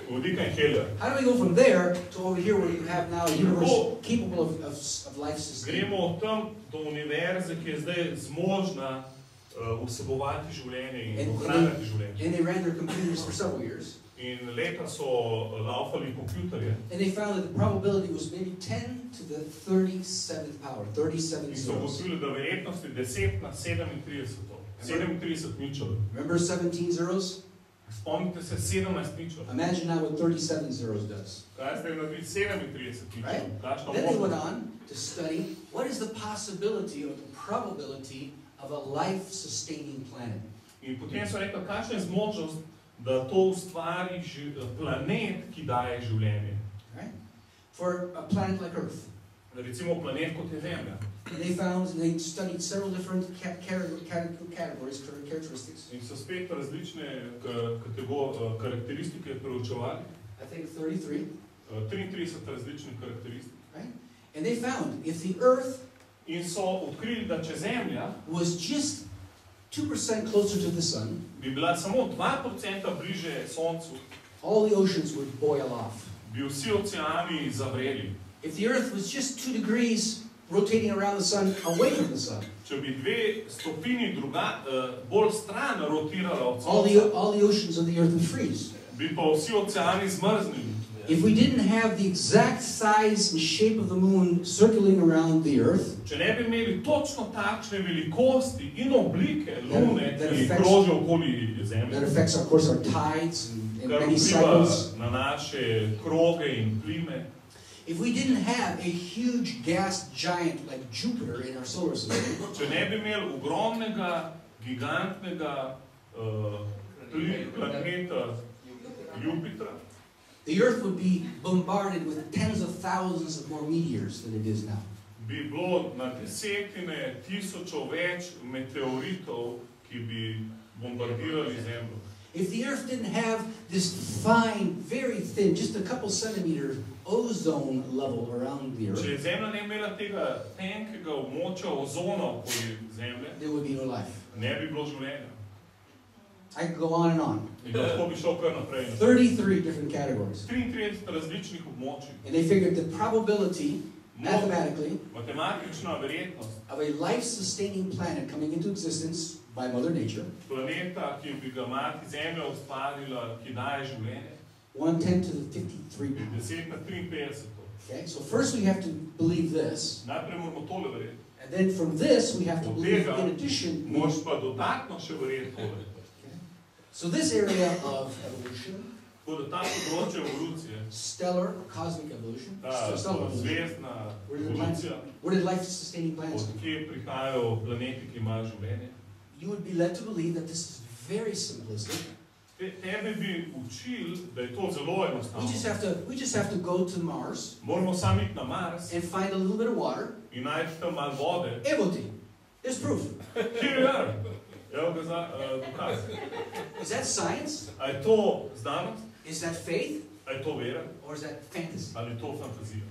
Vodika in helija. How do we go from there to over here where you have now a universe capable of life sustain? Gremo od tam do univerze, ki je zdaj zmožna vsebovati življenje in ohranjati življenje. And they ran their computers for several years. In leta so laufali kompjuterje. And they found that the probability was maybe 10 to the 37th power, 37 zeros. In so ugotovili, da verjetnost je 10 na 37. 37 ničel. Remember 17 zeros? Spomnite se 17 ničel. Imagine now what 37 zeros does. Kaj ste naredili 37 ničel? Right? Then they went on to study what is the possibility or the probability of a life-sustaining planet. In potem so rekli, kakšna je možnost, da to ustvari planet, ki daje življenje. Right? For a planet like Earth. Recimo planet kot je Zemlja. And they studied several different categories, characteristics. In so spet različne karakteristike preučevali. I think 33. 33 različnih karakteristik. Right? And they found if the Earth in so odkrili, da če Zemlja was just 2% closer to the sun, bi bila samo 2% bliže Soncu, all the oceans would boil off. Bi vsi oceani zavreli. If the Earth was just 2 degrees rotating around the sun, away from the sun, če bi 2 stopinji bolj stran rotirala od Sonca, all the oceans of the Earth would freeze. Bi pa vsi oceani zmrznili. If we didn't have the exact size and shape of the moon circling around the Earth, če ne bi imeli točno takšne velikosti in oblike Lune, ki kroži okoli Zemlje, that affects, of course, our tides and many cycles. Na naše kroge in plime. If we didn't have a huge gas giant like Jupiter in our solar system, če ne bi imeli ogromnega, gigantnega planeta Jupitra, the Earth would be bombarded with tens of thousands of more meteors than it is now. Bi bilo na desetine tisočov več meteoritov, ki bi bombardirali Zemljo. If the Earth didn't have this fine, very thin, just a couple centimeters ozone level around the Earth, če Zemlja ne imela tega tenkega območja ozona okoli Zemlje, there would be no life. Ne bi bilo življenja. I could go on and on. 33 different categories. 33 različnih območij. And they figured the probability, mathematically, matematična verjetnost of a life-sustaining planet coming into existence by Mother Nature, planeta, ki bi ga mati Zemlja ustvarila, ki daje življenje, 1/10 to the 53. 10 na 53. Okay, so first we have to believe this. Najprej moramo tole verjeti. And then from this we have to believe in addition. Moraš pa dodatno še verjeti tole. So this area of evolution, stellar or cosmic evolution, zvezdna evolucija, where did life-sustaining planets come? Od kje prihajajo planeti, ki imajo življenje? You would be led to believe that this is very simplistic. Tebe bi učil, da je to zelo enostavno. We just have to go to Mars. Moramo sami iti na Mars. And find a little bit of water. In najti tam malo vode. Evo-ti. There's proof. Here we are. Evo ga dokaz. Is that science? A je to znanost? Is that faith? A je to vera? Or is that fantasy? Ali je to fantazija?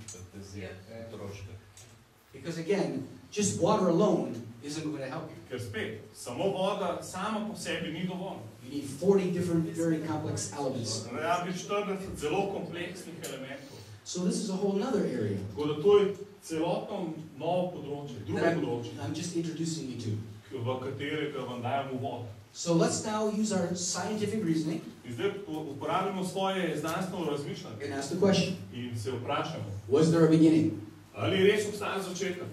Because again, just water alone isn't going to help you. Ker spet, samo voda sama po sebi ni dovolj. You need 40 different very complex elements. Rabiš 40 zelo kompleksnih elementov. So this is a whole other area. Tako da to je celotno novo področje, drugo področje. I'm just introducing you to. V katerega vam dajemo vod. So let's now use our scientific reasoning. In zdaj uporabimo svoje znanstveno razmišljanje. And ask the question. In se vprašamo. Was there a beginning? Ali res obstaja začetek?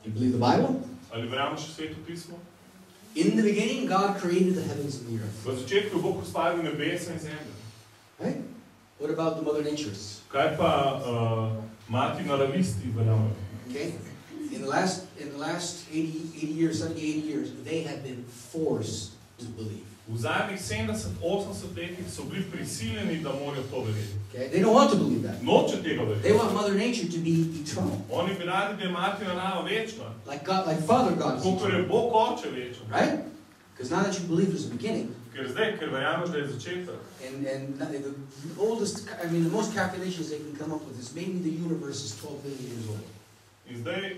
You believe the Bible? Ali verjameš v Sveto pismo? In the beginning, God created the heavens and the earth. V začetku je Bog ustvaril nebesa in zemljo. Right? What about the mother natures? Kaj pa mati naravisti verjamajo? Okay. In the last 80 years, 70, 80 years, they have been forced to believe. V zadnjih 70-80 letih so bili prisiljeni, da morajo to verjeti. Okay? They don't want to believe that. Noče tega verjeti. They want Mother Nature to be eternal. Oni bi radi, da je mati narava večna. Like God, like Father God. Kot je Bog Oče večen. Right? Because now that you believe there's a beginning. Ker verjameš, da je začetek. And the oldest, I mean, the most calculations they can come up with is maybe the universe is 12 billion years old. In zdaj,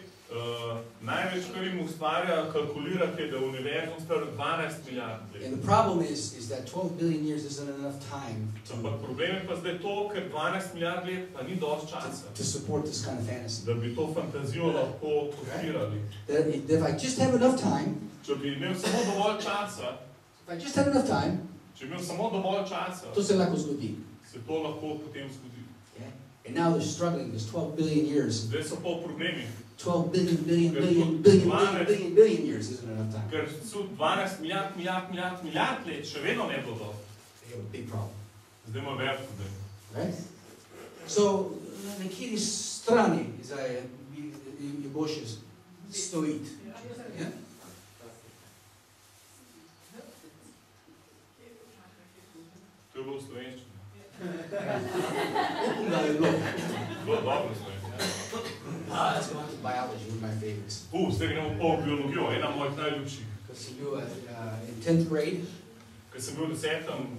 največ, kar jim ustvarja kalkulirati, je, da je univerzum star 12 milijard let. And the problem is that 12 billion years isn't enough time Ampak problem je pa zdaj to, ker 12 milijard let pa ni dosti časa, to support this kind of fantasy. da bi to fantazijo lahko podpirali. That if I just have enough time, Če bi imel samo dovolj časa, če bi imel samo dovolj časa, to se lahko zgodi. Se to lahko potem zgodi. And now they're struggling, there's 12 billion years. Zdaj so pa v problemih. 12 billion years isn't enough time. Ker so 12 milijard let še vedno ne bilo dovolj. They have a big problem. Zdaj ima veliko problem. Right? So, na kateri strani zdaj je boljše stojiti? Yeah? To je bilo v slovenščini. Upam, da je bilo. Bilo dobro slovenščini. Let's go on to biology, one of my favorites. Zdaj gremo po biologijo, ena mojih najljubših. Because sem bil in 10th grade. Ker sem bil v 10.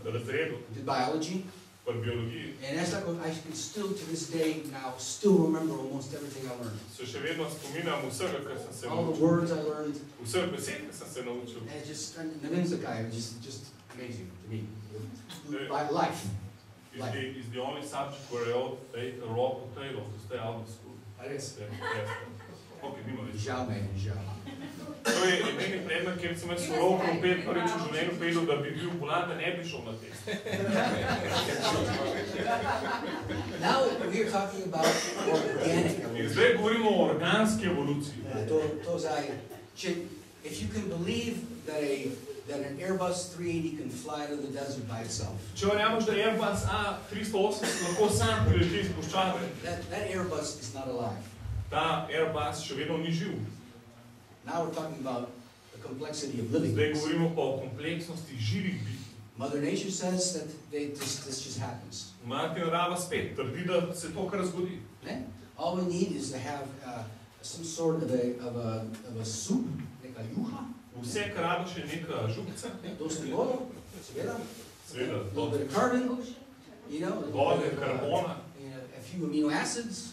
razredu. Did biology. Pri biologiji. And as I can still, to this day now, still remember almost everything I learned. Se še vedno spominjam vsega, kar sem se naučil. All the words I learned. Vseh besed, kar sem se naučil. And just, ne vem zakaj, just amazing to me. Life. Is the only subject where I ought to take a raw potato to stay out of school. That is. Okay, nima več. Žal me, žal. To je edini predmet, kjer sem jaz surov prvi v življenju povedal, da bi bil bolan, da ne bi šel na test. Now we're talking about organic evolution. In zdaj govorimo o organski evoluciji. To zdaj, if you can believe that an Airbus 380 can fly to the desert by itself. Če verjameš, da Airbus A380 lahko sam prileti iz puščave. That Airbus is not alive. Ta Airbus še vedno ni živ. Now we're talking about the complexity of living. Zdaj govorimo pa o kompleksnosti živih bitij. Mother Nature says that this just happens. Mati narava spet trdi, da se to kar zgodi. All we need is to have some sort of a soup, neka juha. Vse, kar rabiš, je neka župca. Dosti vodo, seveda. Seveda. A little bit of carbon, you know. Vode, karbona. A few amino acids.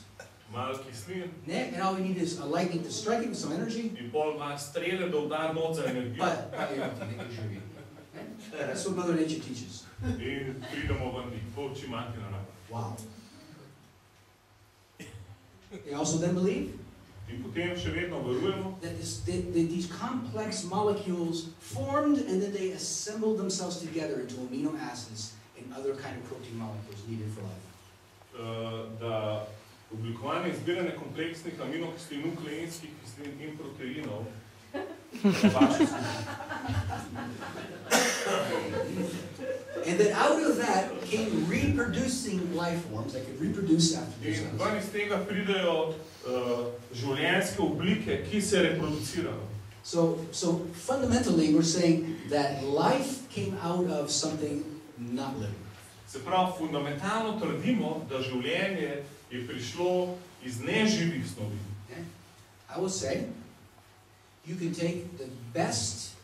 Malo kislin. And all we need is a lightning to strike it with some energy. In pol ima strele, da udar noč za energijo. That's what Mother Nature teaches. In pridemo ven in pouči mati narava. Wow. They also then believe in potem še vedno verujemo, that these complex molecules formed and then they assembled themselves together into amino acids and other kind of protein molecules needed for life. Da oblikovanje zbiranja kompleksnih aminokislin, nukleinskih kislin in proteinov and that out of that came reproducing life forms that could reproduce after themselves. In ven iz tega pridejo življenjske oblike, ki se reproducirajo. So fundamentally we're saying that life came out of something not living. Se pravi, fundamentalno trdimo, da življenje je prišlo iz neživih snovi. I will say, you can take the best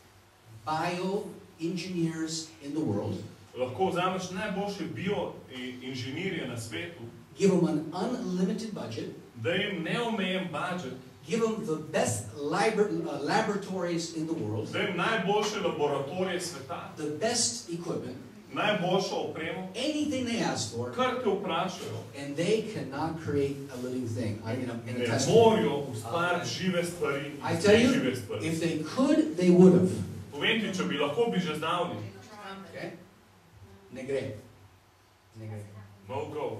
bioengineers in the world, lahko vzameš najboljše bioinženirje na svetu, give them an unlimited budget, da jim neomejen budget, give them the best laboratories in the world, da jim najboljše laboratorije sveta, the best equipment, najboljšo opremo, anything they ask for, kar te vprašajo, and they cannot create a living thing in a test. Ne morajo ustvariti žive stvari, I tell you, if they could, they would have. Povem ti, če bi lahko, bi že znali. Ne gre. Ne gre. No go.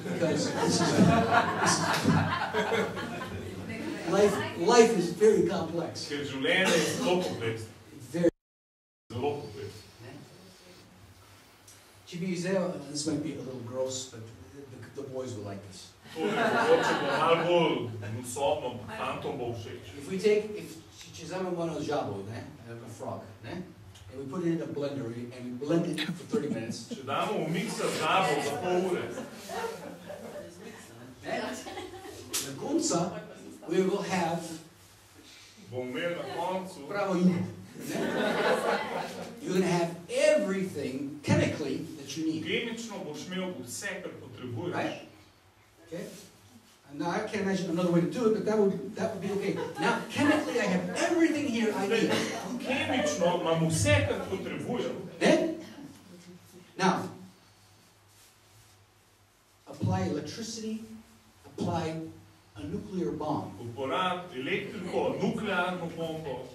Because life is very complex. Ker življenje je zelo kompleksno. Zelo kompleksno. Če bi vzel, this might be a little gross, but the boys will like this. To je mogoče bo malo bolj sobno, fantom bo všeč. Če vzamemo eno žabo, a frog, and we put it in a blender and we blend it for 30 minutes. Če damo v mikser žabo za pol ure. Na konca we will have bomo imeli na koncu pravo juho. You're going to have everything chemically that you need. Kemično boš imel vse, kar potrebuješ. Right? Okay? Now I can't imagine another way to do it, but that would be okay. Now chemically I have everything here I need. Kemično imam vse, kar potrebujem. Now apply electricity, apply a nuclear bomb. Uporab elektriko, nuklearno bombo.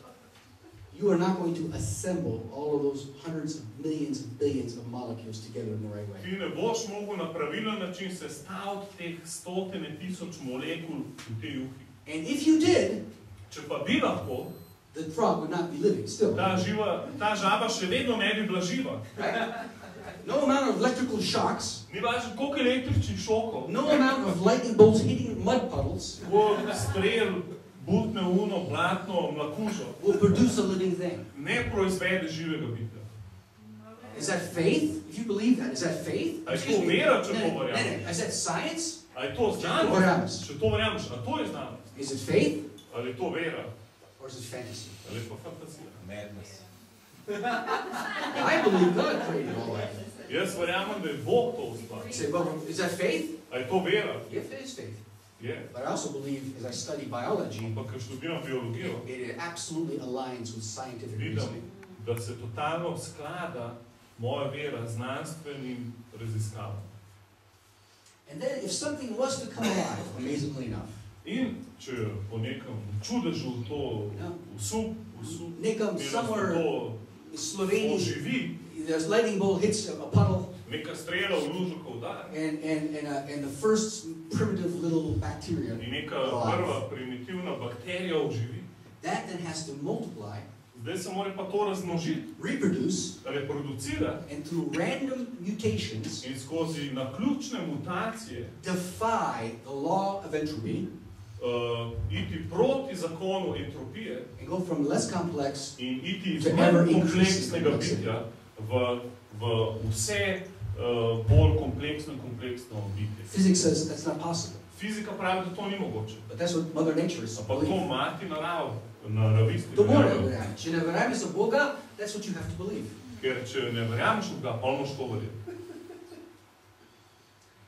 You are not going to assemble all of those hundreds of millions and billions of molecules together in the right way. Ti ne boš mogel na pravilen način sestaviti teh stotine tisoč molekul v tej juhi. And if you did, če pa bi lahko, the frog would not be living still. ta žaba še vedno ne bi bila živa. No amount of electrical shocks, Ni važno, koliko električnih šokov, no amount of lightning bolts hitting mud puddles ko strel, butne uno, blatno, mlakužo, will produce a living thing. ne proizvede živega bitja. Is that faith? If you believe that, is that faith? A je to vera, če to verjameš? Is that science? A je to znanost? Če to verjameš, a to je znanost? Is it faith? Ali je to vera? Or is it fantasy? Ali je pa fantazija? Madness. I believe God created all that. Jaz verjamem, da je Bog to ustvaril. You say, well, is that faith? A je to vera? Yes, it is faith. Je. But I also believe, as I study biology, Ampak, ker študiram biologijo, it absolutely aligns with scientific vidim, reasoning. da se totalno sklada moja vera z znanstvenim raziskavam. And then if something was to come alive, amazingly enough, In če po nekem čudežu to nekam somewhere in Slovenia, oživi, there's lightning bolt hits a puddle, neka strela v lužo ko udar, and the first primitive little bacteria, in neka prva primitivna bakterija oživi, that then has to multiply, zdaj se mora pa to razmnožiti, reproduce, reproducirati, and through random mutations, in skozi naključne mutacije defy the law of entropy, iti proti zakonu entropije and go from less complex in iti iz manj kompleksnega bitja v vse bolj kompleksno bitje. Physics says that's not possible. Fizika pravi, da to ni mogoče. But that's what Mother Nature is Pa to believing. mati naravisti. To mora verjameti. Če ne verjameš v Boga, that's what you have to believe. Ker če ne verjameš v Boga, pa moraš to verjeti.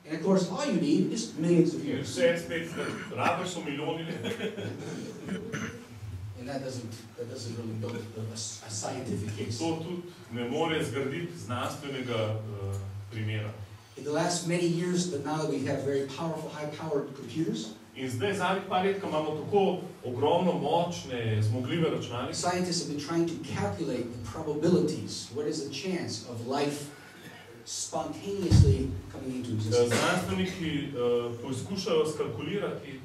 And of course, all you need is millions of In years. vse spet, rabiš so milijoni let. And that doesn't really build a scientific case. To tudi ne more zgraditi znanstvenega primera. In the last many years, but now that we have very powerful, high-powered computers, In zdaj, zadnjih par let, ko imamo tako ogromno močne, zmogljive računalnike, scientists have been trying to calculate the probabilities. What is the chance of life spontaneously coming into existence? znanstveniki poskušajo skalkulirati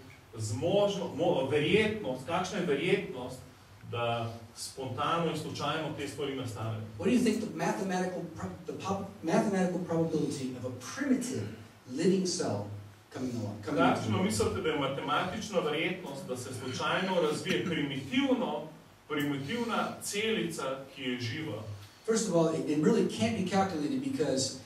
verjetnost, kakšna je verjetnost, da spontano in slučajno te stvari nastanejo. What do you think the mathematical probability of a primitive living cell coming along? Kakšno mislite, da je matematična verjetnost, da se slučajno razvije primitivna celica, ki je živa? First of all, it really can't be calculated because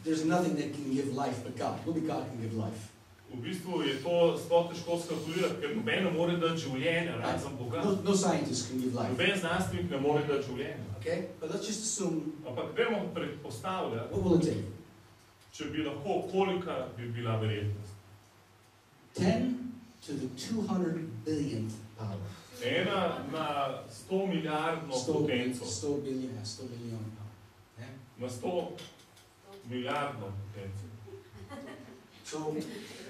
there's nothing that can give life but God. Only God can give life. V bistvu je to sploh težko skalkulirati, ker noben ne more dati življenja, razen Boga. No scientist can give life. Noben znanstvenik ne more dati življenja. Okay? But let's just assume. Ampak dajmo predpostavljati, what will it take? Če bi lahko, kolika bi bila verjetnost? 10 to the 200 billionth power. 1 na 100 milijardno potenco. 100 billion power. Yeah? Na 100 milijardno potenco. So,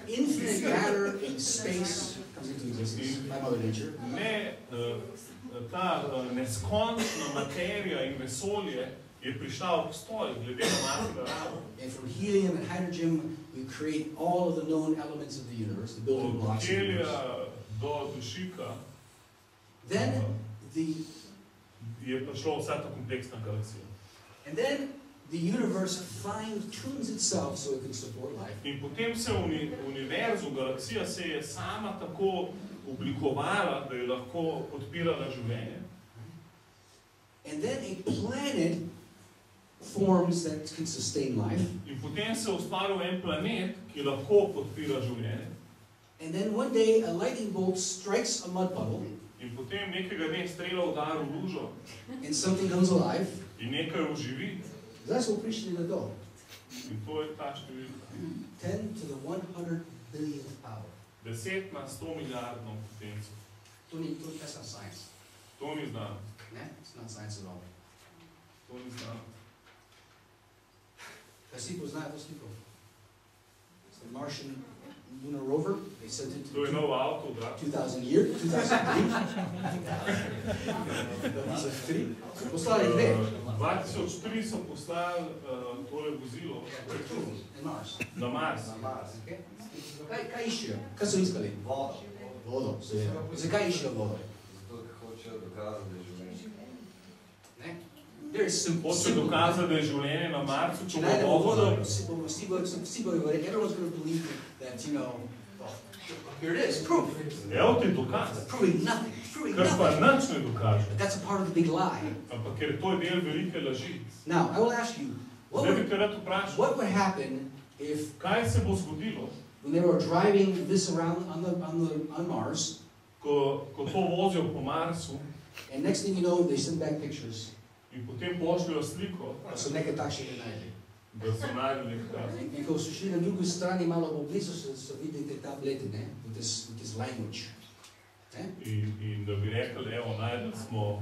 infinite matter in space comes into existence by Mother Nature. Ta neskončna materija in vesolje je prišla v obstoj, glede na mati naravo. And from helium and hydrogen, we create all of the known elements of the universe, the building blocks of the universe. Od helija do dušika je prišlo vsa ta kompleksna galaksija. And then the universe fine-tunes itself so it can support life. In potem se univerzum, galaksija se je sama tako oblikovala, da je lahko podpirala življenje. And then a planet forms that can sustain life. In potem se ustvaril en planet, ki lahko podpira življenje. And then one day a lightning bolt strikes a mud puddle. In potem nekega dne strela udari v lužo. And something comes alive. In nekaj oživi. Zdaj smo prišli na to. In to je ta številka. 10 to the 100 billionth power. 10 na 100 milijardno potenco. That's not science. To ni znanost. Yeah, it's not science at all. To ni znanost. Vsi poznajo to sliko. It's the Martian lunar rover. They sent it to je nov avto, da. 2003. Poslali dve. 2003 so poslali tole vozilo na Mars. Okay. Kaj iščejo? Kaj so iskali? Vodo, seveda. Zakaj iščejo vodo? Zato, ker hočejo dokazati, da je življenje. Ne? Hoče dokazati, da je življenje na Marsu, če bo vodo. Vsi bojo verjeli, everyone's going to believe that, you know, here it is, proof. Evo ti dokaz. Proving nothing. Kar pa nič ne dokaže. But that's a part of the big lie. Ampak ker to je del velike laži. Now, I will ask you, what would happen if kaj se bo zgodilo, when they were driving this around on Mars, ko to vozijo po Marsu, and next thing you know, they send back pictures. In potem pošljajo sliko, da so nekaj takšnega našli. Da so našli nekaj. In ko so šli na drugi strani, malo poblizu, so videli te tablete, ne, with this language. In da bi rekli, evo, najdeli smo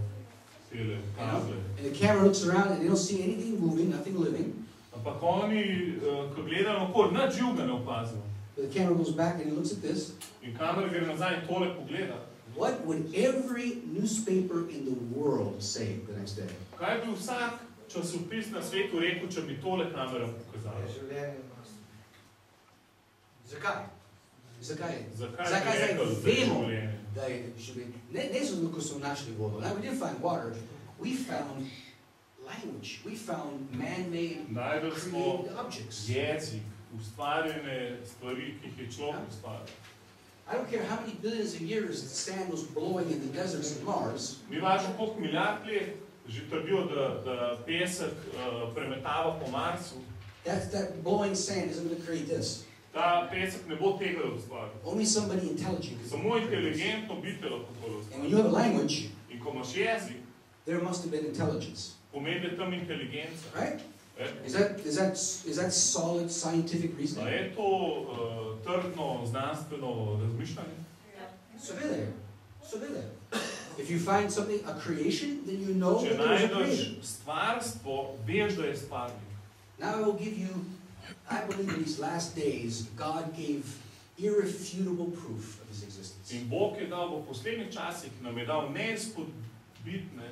tele table. And the camera looks around and they don't see anything moving, nothing living. Ampak oni, ko gledajo okoli, nič živega ne opazijo. But the camera goes back and he looks at this. In kamera gre nazaj in tole pogleda. What would every newspaper in the world say the next day? Kaj bi vsak časopis na svetu rekel, če bi tole kamera pokazala? Zakaj? Zakaj? Zakaj bi rekel, da je življenje? Da je življenje. Ne zato, ko so našli vodo. Now, we didn't find water. We found language. We found man-made, created objects. Jezik, ustvarjene stvari, ki jih je človek ustvaril. I don't care how many billions of years the sand was blowing in the deserts of Mars. Ni važno, koliko milijard let že trdijo, da pesek premetava po Marsu. That blowing sand isn't going to create this. Ta pesek ne bo tega ustvaril. Only somebody intelligent. Samo inteligentno bitje lahko to ustvari. And when you have a language, in ko imaš jezik, there must have been intelligence. Pomeni tam inteligenca. Right? Is that solid scientific reasoning? Je to trdno znanstveno razmišljanje? Seveda. If you find something, a creation, then you know that there is a creation. Če najdeš stvarstvo, veš, da je stvarnik. Now I will give you, I believe in these last days, God gave irrefutable proof of his existence. In Bog je dal v poslednjih časih, nam je dal neizpodbitne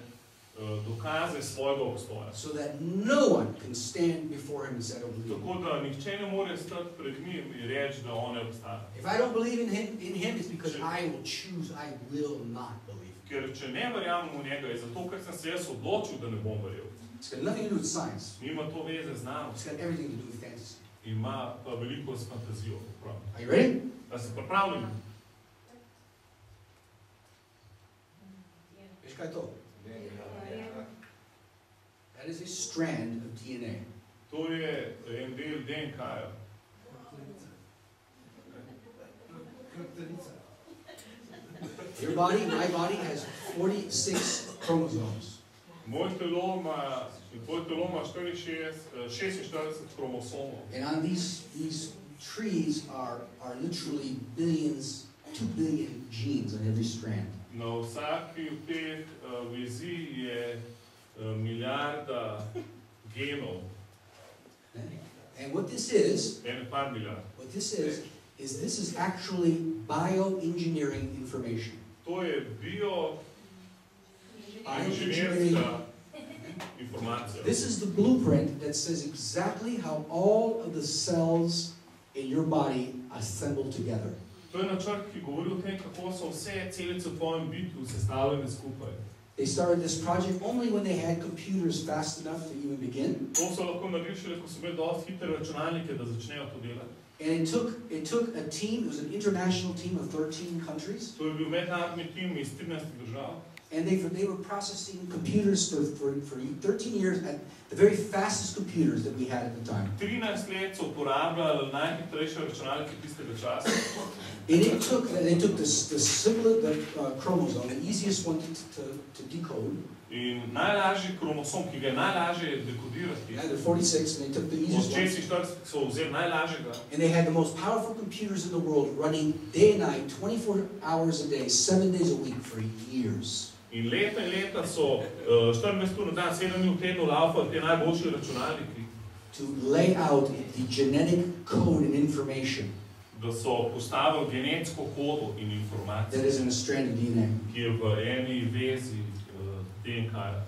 dokaze svojega obstoja. So that no one can stand before him and say, I don't believe. Tako da nihče ne more stati pred njim in reči, da on ne obstaja. If I don't believe in him, it's because I will choose, I will not believe. Ker če ne verjamem v njega, je zato, ker sem se jaz odločil, da ne bom verjel. It's got nothing to do with science. Nima to veze z znanost. It's got everything to do with fantasy. Ima pa veliko s fantazijo. Are you ready? Da ste pripravljeni? Veš kaj je to? That is a strand of DNA. To je en del DNK-ja. Your body, my body has 46 chromosomes. Moje telo ima 46 kromosomov. And on these trees are literally billions, 2 billion genes on every strand. Na vsaki od teh vezi je milijarda genov. And what this is, this is actually bioengineering information. To je bioinženjerska informacija. This is the blueprint that says exactly how all of the cells in your body assemble together. To je načrt, ki govori o tem, kako so vse celice v tvojem bitju sestavljene skupaj. They started this project only when they had computers fast enough to even begin. To so lahko naredili šele, ko so imeli dosti hitre računalnike, da začnejo to delati. And it took a team, it was an international team of 13 countries. To je bil mednarodni tim iz 13 držav. And they were processing computers for 13 years at the very fastest computers that we had at the time. 13 let so uporabljali najhitrejše računalnike tistega časa. And they took the simplest chromosome, the easiest one to decode. In najlažji kromosom, ki ga je najlažje dekodirati. Yeah, they're 46, and they took the easiest one. 46 so vzeli najlažjega. And they had the most powerful computers in the world running day and night, 24 hours a day, 7 days a week for years. In leta so 24 ur na dan, 7 dni v tednu laufali te najboljši računalniki. To lay out the genetic code and information. Da so postavili genetsko kodo in informacijo. That is in a strand of DNA. Ki je v eni vezi DNK-ja.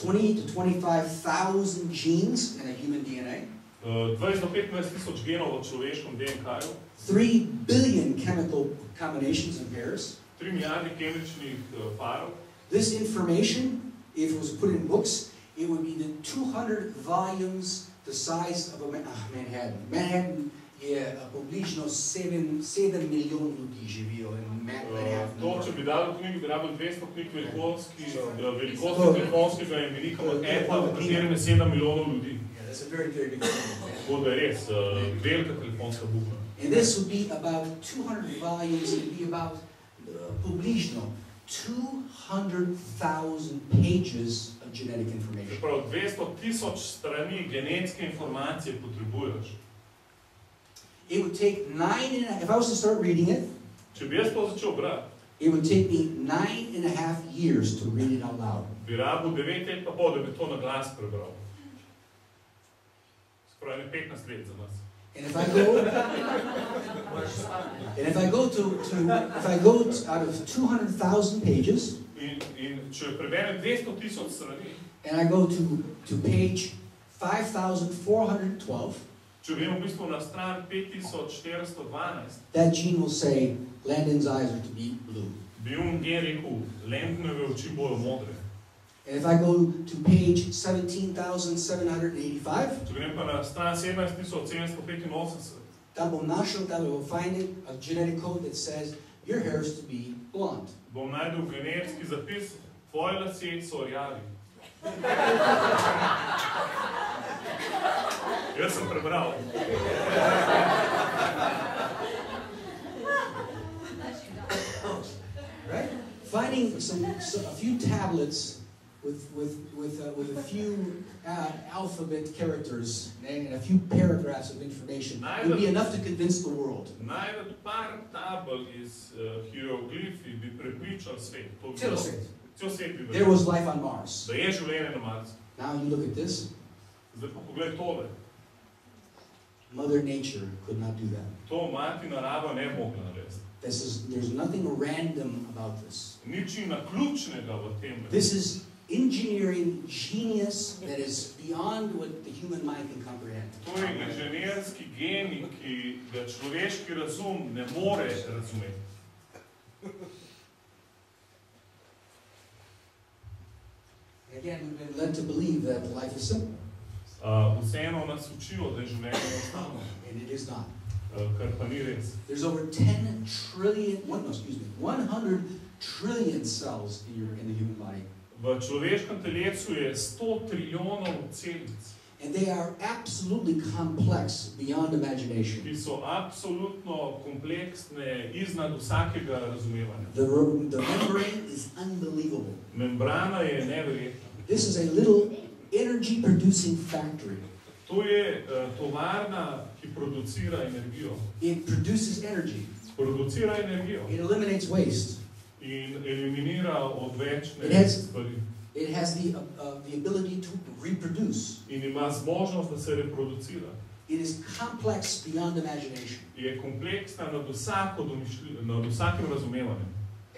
20 to 25,000 genes in a human DNA. 20 do 15 tisoč genov v človeškem DNK-ju. 3 billion chemical combinations and pairs. 3 milijarde kemičnih parov. This information, if it was put in books, it would be the 200 volumes the size of Manhattan. Manhattan je približno 7 milijonov ljudi živijo in Manhattan. To, če bi dali v knjigi, bi rabili 200 knjig velikosti telefonskega imenika od Apple, v katerem je 7 milijonov ljudi. That's a very, very big thing. To je res velika telefonska bukva. And this would be about 200 volumes, it would be about približno 200,000 pages of genetic information. Prav 200,000 strani genetske informacije potrebuješ. It would take if I was to start reading it, če bi jaz to začel brati, it would take me 9.5 years to read it out loud. Bi rabil 9 let pa pol, da bi to na glas prebral. Spravi 15 let za nas. And if I go out of 200,000 pages, in če preberem 200,000 strani, and I go to page 5,412, če gremo v bistvu na stran 5412, that gene will say Landon's eyes are to be blue. Bi gen rekel, Landonove oči bojo modre. And if I go to page 17,785, če grem pa na stran 17,785, tam bom našel, tam will find it, a genetic code that says your hair is to be blonde. Bom najdel genetski zapis, tvoji lasje so rjavi. Jaz sem prebral. Right? Finding a few tablets with a few alphabet characters and a few paragraphs of information would be enough to convince the world. Največ par tabel iz hieroglifi bi prepričal svet. Cel svet. Cel svet bi verjel. There was life on Mars. Da je življenje na Marsu. Now you look at this. Zdaj pa pogled tole. Mother Nature could not do that. To mati narava ne mogla narediti. There's nothing random about this. Nič naključnega v tem. This is engineering genius that is beyond what the human mind can comprehend. To je inženirski genij, ki ga človeški razum ne more razumeti. Again, we've been led to believe that life is simple. Vseeno nas učijo, da je življenje enostavno. And it is not. Kar pa ni res. There's over 100 trillion cells in the human body. V človeškem telesu je 100 trilijonov celic. And they are absolutely complex beyond imagination. Ki so absolutno kompleksne iznad vsakega razumevanja. The membrane is unbelievable. Membrana je neverjetna. This is a little energy producing factory. To je tovarna, ki producira energijo. It produces energy. Producira energijo. It eliminates waste. In eliminira odvečne stvari. It has the ability to reproduce. In ima zmožnost, da se reproducira. It is complex beyond imagination. Je kompleksna nad vsakim razumevanjem.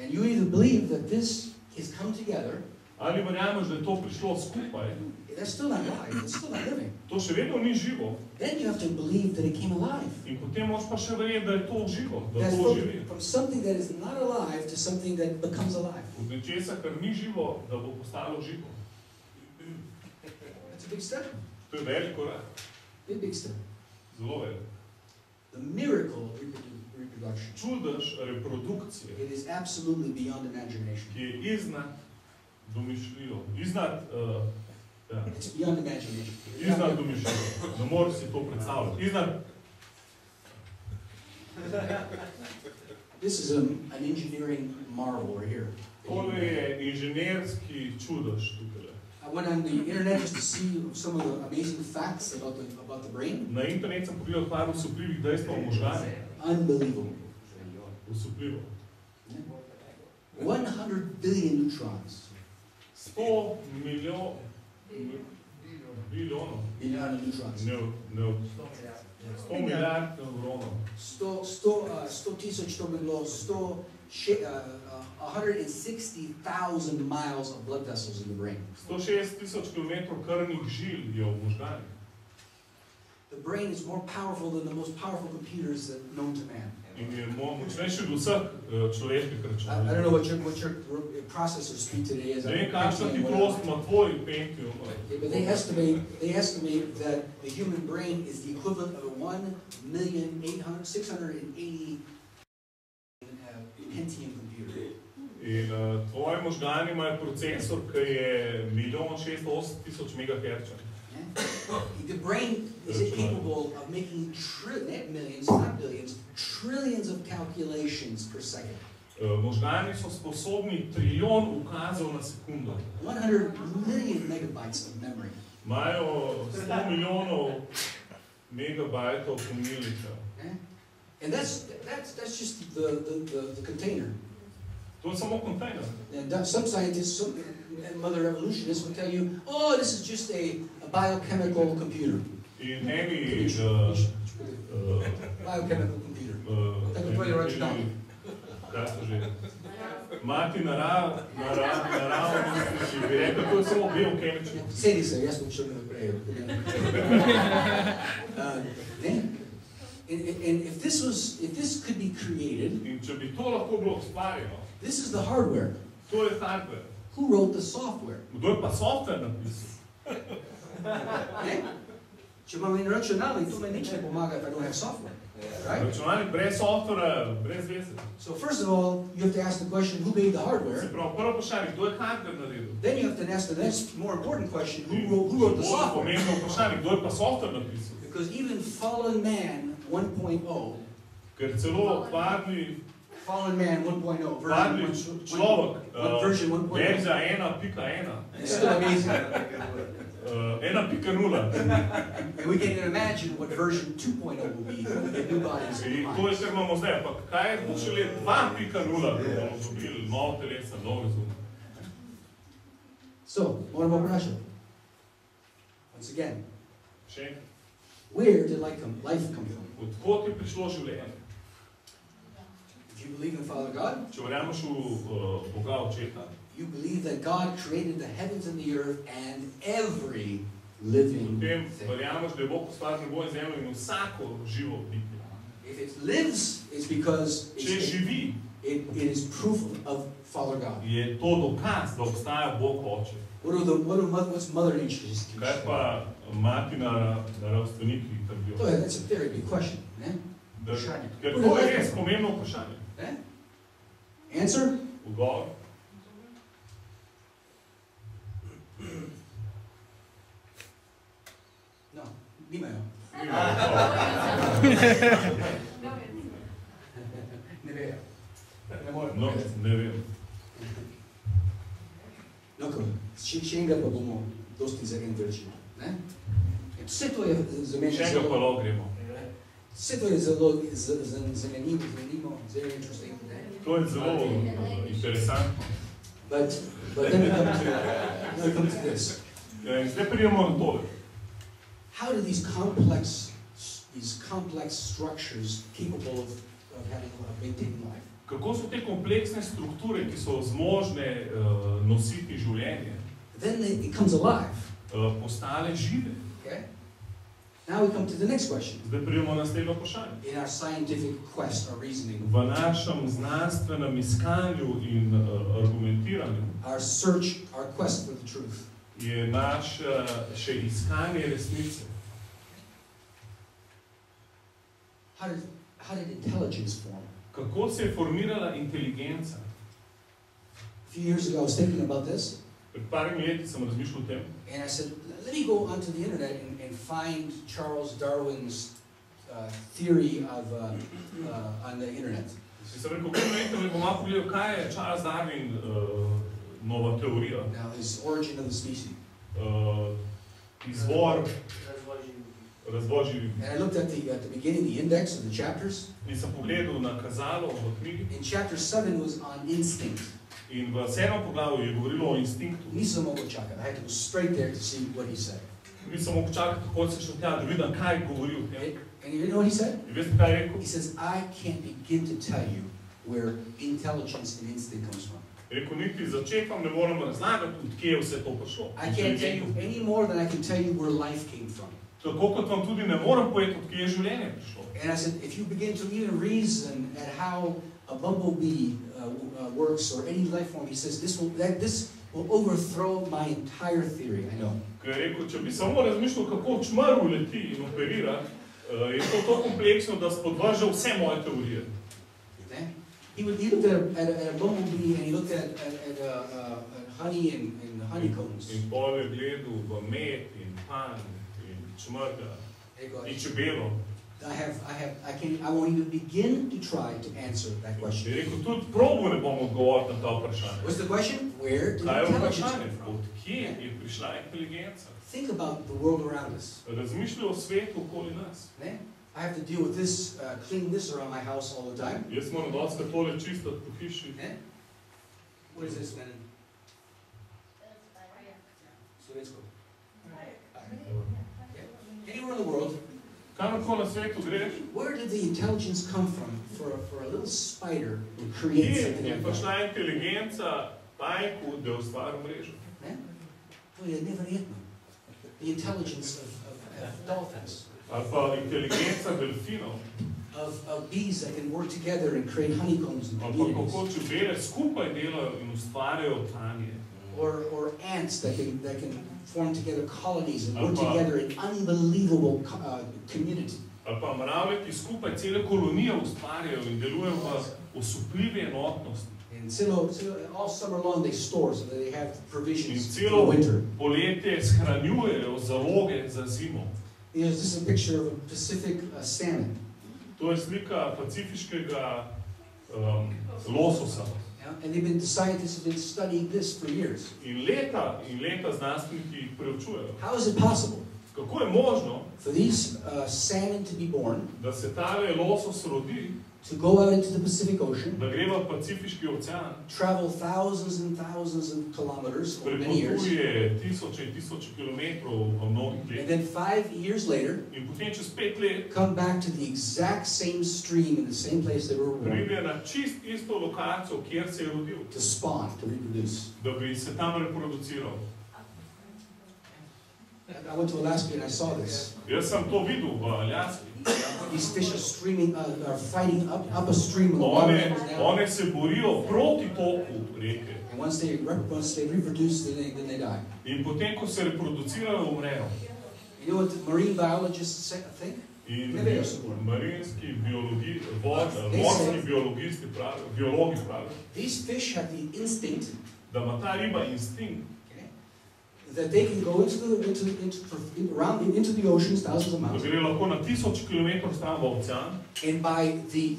And you either believe that this has come together, ali verjameš, da je to prišlo skupaj, that's still not alive, it's still not living. To še vedno ni živo. Then you have to believe that it came alive. In potem moraš pa še verjeti, da je to živo, da that's to živi. From something that is not alive to something that becomes alive. Od nečesa, kar ni živo, da bo postalo živo. That's a big step. To je velik korak. Big step. Zelo velik. The miracle of reproduction. Čudež reprodukcije. It is absolutely beyond imagination. Ki je iznad domišljivo. It's beyond imagination. Iznad domišljivo. Ne moreš si to predstavljati. Iznad. This is an engineering marvel right here. Tole je inženirski čudež tukaj. I went on the internet just to see some of the amazing facts about the brain. Na internet sem pogledal par osupljivih dejstev o možganih. Unbelievable. Osupljivo. 100 billion neutrons. 100 milijonov. Neutrons. 100 milijard nevronov. 100 tisoč, to bi bilo 160,000 miles of blood vessels in the brain. 160,000 kilometrov krvnih žil je v možganih. The brain is more powerful than the most powerful computers that known to man. In je močnejši od vseh človeških I računalnikov. don't know what your processor speed today is. Ne vem, kakšna hitrost ima tvoj Pentium. But they estimate that the human brain is the equivalent of 1,680,000 Pentium computer. In tvoji možgani imajo procesor, ki je 1,680,000 MHz. The brain is capable of making not millions, not billions, trillions of calculations per second. Možgani so sposobni trilijon ukazov na sekundo. 100 million megabytes of memory. Imajo 100 milijonov megabajtov pomnilnika. And that's just the container. To je samo kontejner. And some scientists, some mother evolutionists will tell you, oh, this is just a biochemical computer. In eni biochemical computer. Tako to je računalnik. Kaj so že? Mati naravno bi rekel, to je samo biokemični. Sedi se, jaz bom šel naprej. And if this could be created, in če bi to lahko bilo ustvarjeno, this is the hardware. To je hardware. Who wrote the software? Kdo je pa software napisal? Če imam en računalnik, to me nič ne pomaga if I don't have software. Right? Računalnik brez softvera, brez veze. So first of all, you have to ask the question, who made the hardware? Se pravi, prvo vprašanje, kdo je hardware naredil? Then you have to ask the next more important question, who wrote the software? Pomembno vprašanje, kdo je pa software napisal? Because even fallen man 1.0, ker celo fallen man 1.0, človek, version 1.0, verzija 1.1. It's still amazing. 1.0. And we can't even imagine what version 2.0 will be with new bodies. To je, kar imamo zdaj, ampak kaj bo šele 2.0, ko bomo dobili novo telesa, nov razum. So, moramo vprašati. Once again, še enkrat. Where did life come from? Odkot je prišlo življenje? If you believe in Father God, če verjameš v Boga Očeta, you believe that God created the heavens and the earth and every living potem thing. verjameš, da je Bog ustvaril nebo in zemljo in vsako živo bitje. If it lives, it's because Če živi, it is proof of Father God. je to dokaz, da obstaja Bog Oče. What's mother nature? Kaj pa mati naravstveniki trdijo? That's a very big question. Ker to je res pomembno vprašanje. Answer? Odgovor? No, nimajo. Ne vejo. No, ne vem. No, še enega pa bomo dosti zagenvrčili. Vse to je za mene Še enega pa lahko gremo. Vse to je zelo zanimivo, zelo interesting. To je zelo interesantno. But then we come to this. Zdaj pridemo na tole. How do these complex structures capable of maintaining life? Kako so te kompleksne strukture, ki so zmožne nositi življenje, then it comes alive. Postale žive? Okay? Now we come to the next question. Zdaj pridemo na naslednjo vprašanje. In our scientific quest or reasoning, v našem znanstvenem iskanju in argumentiranju, our search, our quest for the truth, je še iskanje resnice. How did intelligence form? Kako se je formirala inteligenca? A few years ago I was thinking about this. Pred parimi leti sem razmišljal o tem. And I said, let me go onto the internet and find Charles Darwin's theory of on the internet. In sem rekel, kaj na internetu bom malo pogledal, kaj je Charles Darwin nova teorija. Now, his origin of the species. Izvor, razvoj živih. And I looked at the beginning, the index of the chapters. In sem pogledal na kazalo v knjigi. And chapter 7 was on instinct. In v 7. poglavju je govorilo o instinktu. Nisem mogel čakati. I had to go straight there to see what he said. Nisem mogel čakati, kako se šel tja, da vidim, kaj govori o tem. And you know what he said? In veste, kaj je rekel? He says, I can't begin to tell you where intelligence and instinct comes from. Rekel, niti začet vam ne moram razlagati, od kje je vse to prišlo. I can't tell you any more than I can tell you where life came from. To Tako kot vam tudi ne morem povedati, od kje je življenje prišlo. And I said, if you begin to even reason at how a bumblebee works or any life form, he says, this will overthrow my entire theory, I know. Ker je rekel, če bi samo razmišljal, kako čmaru leti in operira, je to kompleksno, da spodvrže vse moje teorije. He looked at a bumblebee and he looked at honey and honeycombs. In pol je gledal v med in pan in čmrda in čebelo. I won't even begin to try to answer that question. Je rekel, tudi probo ne bom odgovoriti na ta vprašanje. What's the question? Where did Kaj je intelligence vprašanje? come from? Od kje je prišla inteligenca? Think about the world around us. Razmišljaj o svetu okoli nas. I have to deal with this, cleaning this around my house all the time. Jaz moram dostakrat tole čistiti po hiši. What is this, man? Slovensko. Anywhere in the world, kamorkoli na svetu greš, where did the intelligence come from for a little spider to create something je like prišla that? inteligenca pajku, da ustvari mrežo. To je neverjetno. The intelligence of dolphins. Ali pa inteligenca delfinov. Of bees that can work together and create honeycombs and Ali pa communities. kako čebele skupaj delajo in ustvarjajo tanje. Or ants that can form together colonies and work together in unbelievable community. Ali pa mravlje, ki skupaj cele kolonije ustvarjajo in delujejo v osupljivi enotnosti. And all summer long they store so that they have provisions in for winter. Poletje shranjujejo zaloge za zimo. This is a picture of a Pacific salmon. To je slika pacifiškega lososa. And the scientists have been studying this for years. In leta znanstveniki preučujejo. How is it possible? Kako je možno, for these salmon to be born, da se tale losos rodi, to go out into the Pacific Ocean, da gre v Pacifiški ocean, travel thousands and thousands of kilometers over many years, prepotuje tisoče in tisoče kilometrov v mnogih letih, and then 5 years later, in potem čez 5 let, come back to the exact same stream in the same place they were born, pride na čist isto lokacijo, kjer se je rodil, to spawn, to reproduce. Da bi se tam reproduciral. I went to Alaska and I saw this. Jaz sem to videl v Aljaski. These fish are fighting up a stream. One se borijo proti toku reke. And once they reproduce, then they die. In potem, ko se reproducirajo, umrejo. You know what the marine biologists think? In marinski biologi, morski biologi pravijo, these fish have the instinct da ima ta riba instinkt, that they can go into the oceans thousands of miles. Da gre lahko na 1000 kilometrov stran v ocean. And by the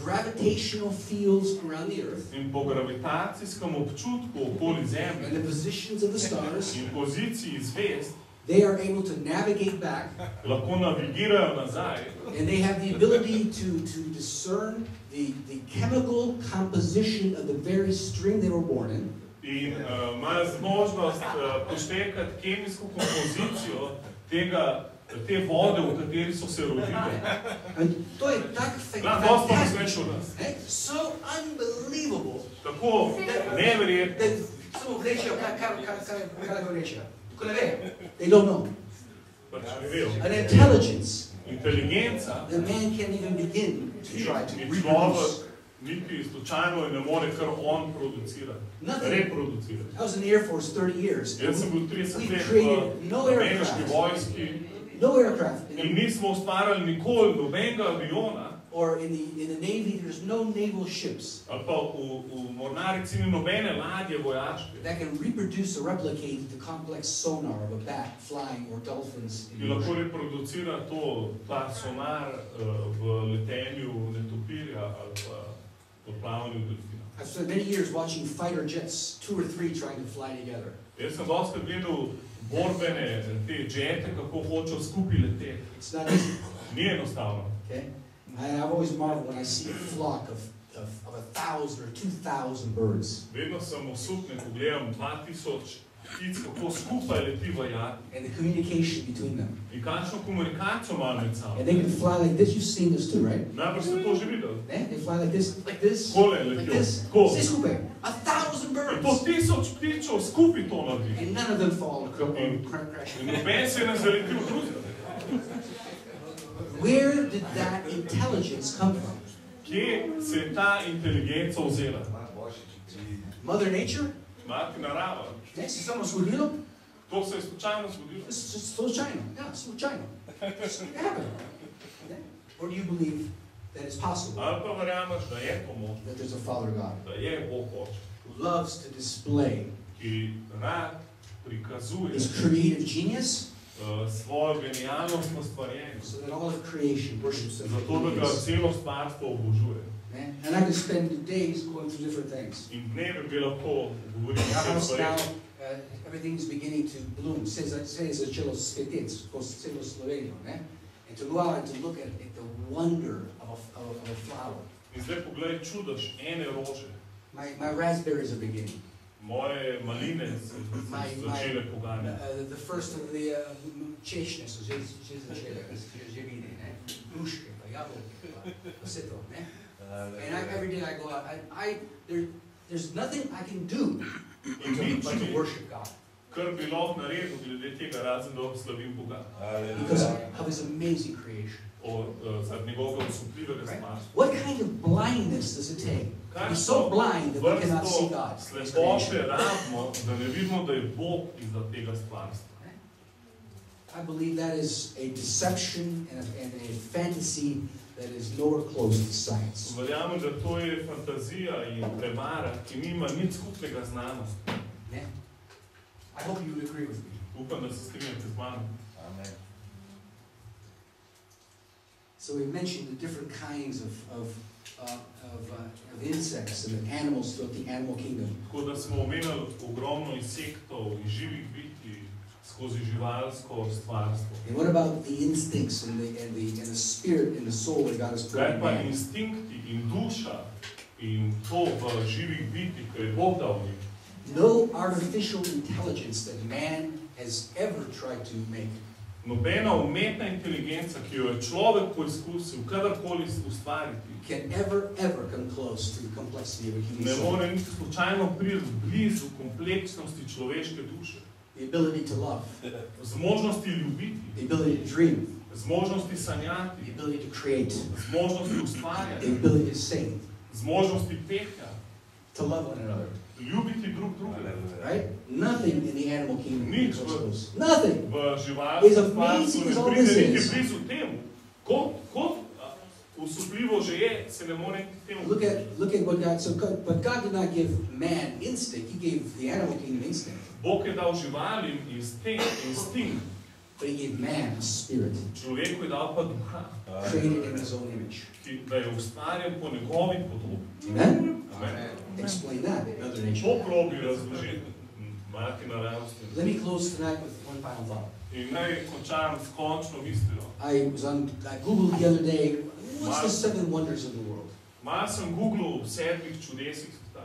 gravitational fields around the earth. In po gravitacijskem občutku okoli Zemlje. And the positions of the stars. In poziciji zvezd. They are able to navigate back. Lahko navigirajo nazaj. And they have the ability to discern the chemical composition of the very stream they were born in. In imajo možnost poštekati kemijsko kompozicijo te vode, v kateri so se rodili. To je tak fantastično. So unbelievable. Tako neverjetno. Samo rečejo, kaj rečejo. Tako ne ve. They don't know. An intelligence. Inteligenca. The man can't even begin to try to reproduce. Niti slučajno ne more kar on reproducirati. I was in the Air Force 30 years. Jaz sem bil 30 let v ameriški vojski in nismo ustvarjali nikoli nobenega aviona. Or in the Navy, there's no naval ships. Ali pa v mornarici ni nobene ladje vojaške. That can reproduce or replicate the complex sonar of a bat flying or dolphins. Ki lahko reproducira ta sonar v letenju netopirja ali pa podplavanju delfina. I've spent many years watching fighter jets, 2 or 3 trying to fly together. Jaz sem dosti gledal borbene te jete, kako hočejo skupaj leteti. It's not easy. Ni enostavno. Okay? And I've always marveled when I see a flock of 1,000 or 2,000 birds. Vedno sem osupnen, ko gledam 2000 ptic, kako skupaj leti v jati. And the communication between them. In kakšno komunikacijo imajo med sabo. And they can fly like this. You've seen this too, right? Najbrž ste to že videli. They fly like this, Kole like letijo. this. Vse skupaj. 1,000 birds. In to 1000 ptičev skupaj to naredi. And none of them fall and crash. In noben se ne zaleti v drugega. Where did that intelligence come from? Kje se je ta inteligenca vzela? Mother Nature? Mati narava. Ne, se samo zgodilo? To se je slučajno zgodilo. Slučajno, ja, slučajno. Or do you believe that it's possible? Ali pa verjameš, da je to možno? That there's a Father God. Da je Bog Oče. Who loves to display Ki rad prikazuje his creative genius. Svojo genialnost na stvarjenju. So that all of creation worships him. Zato, da ga celo stvarstvo obožuje. And I could spend days going through different things. In dneve bi lahko govorili o tem stvarjenju. Everything's beginning to bloom. Se je začelo cveteti skozi celo Slovenijo. And to go out and to look at the wonder of a flower. In zdaj pogledaj čudež ene rože. My raspberries are beginning. Moje maline se začele poganjati. The first of the češnje so že začele, že vidi, hruške, pa jabolke, pa vse to. And every day I go out, there's nothing I can do but to worship God. Kar bi lahko naredil glede tega, razen da slavim Boga. Because of his amazing creation. Zaradi njegovega osupljivega stvarstva. What kind of blindness does it take? We're so blind that we cannot see God. Slepote rabimo, da ne vidimo, da je Bog izza tega stvarstva. I believe that is a deception and a fantasy that is nowhere close to science. Verjamem, da to je fantazija in prevara, ki nima nič skupnega znanosti. I hope you would agree with me. Upam, da se strinjate z mano. Amen. So we mentioned the different kinds of insects and animals throughout the animal kingdom. Tako da smo omenili ogromno insektov in živih bitij skozi živalsko stvarstvo. And what about the instincts and the spirit and the soul that God has put in man? Kaj pa man? instinkti in duša in to v živih bitij, ki je Bog dal njim? No artificial intelligence that man has ever tried to make. Nobena umetna inteligenca, ki jo je človek poizkusil kadarkoli ustvariti, can ever come close to the complexity of a human soul. Ne more niti slučajno priti blizu kompleksnosti človeške duše. The ability to love. Zmožnosti ljubiti. The ability to dream. Zmožnosti sanjati. The ability to create. Zmožnosti ustvarjati. The ability to sing. Zmožnosti petja. To love one another. Ljubiti drug drugega. Right? Nothing in the animal kingdom. Nič nothing. V živalskem stvarstvu ne pride niti blizu temu. Kot usupljivo že je, se ne more niti temu. Look at what God said. But God did not give man instinct. He gave the animal kingdom instinct. Bog je dal živalim instinkt. But he gave man a spirit. Človeku je dal pa duha. Created in his own image. Da je ustvarjen po njegovi podobi. Amen? Amen. Explain that in other nature. To probi razložiti mati naravnosti. Let me close tonight with one final thought. In naj končam s končno mislijo. I Googled the other day, what's the 7 wonders of the world? Malo sem googlal v 7 čudesih sveta.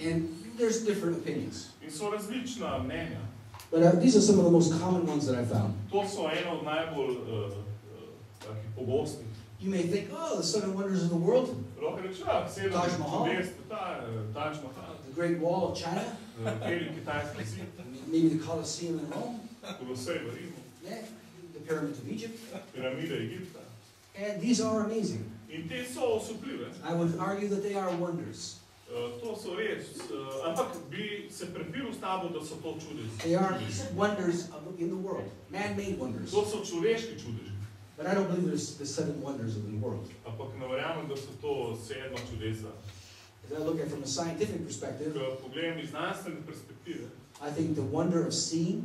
And there's different opinions. In so različna mnenja. But these are some of the most common ones that I found. To so eno od najbolj takih pogostih. You may think, oh, the 7 wonders of the world. Lahko reče, 7 čudes sveta, Taj Mahal. The Great Wall of China. Velik kitajski zid. Maybe the Colosseum in Rome. Kolosej v Rimu. Yeah, the pyramids of Egypt. Piramide Egipta. And these are amazing. In te so osupljive. I would argue that they are wonders. To so res, ampak bi se prepil s tabo, da so to čudeži. They are wonders in the world, man-made wonders. To so človeški čudeži. But I don't believe there's the 7 wonders of the world. Ampak ne verjamem, da so to 7 čudesa. If I look at it from a scientific perspective, pogledam iz znanstvene perspektive, I think the wonder of seeing,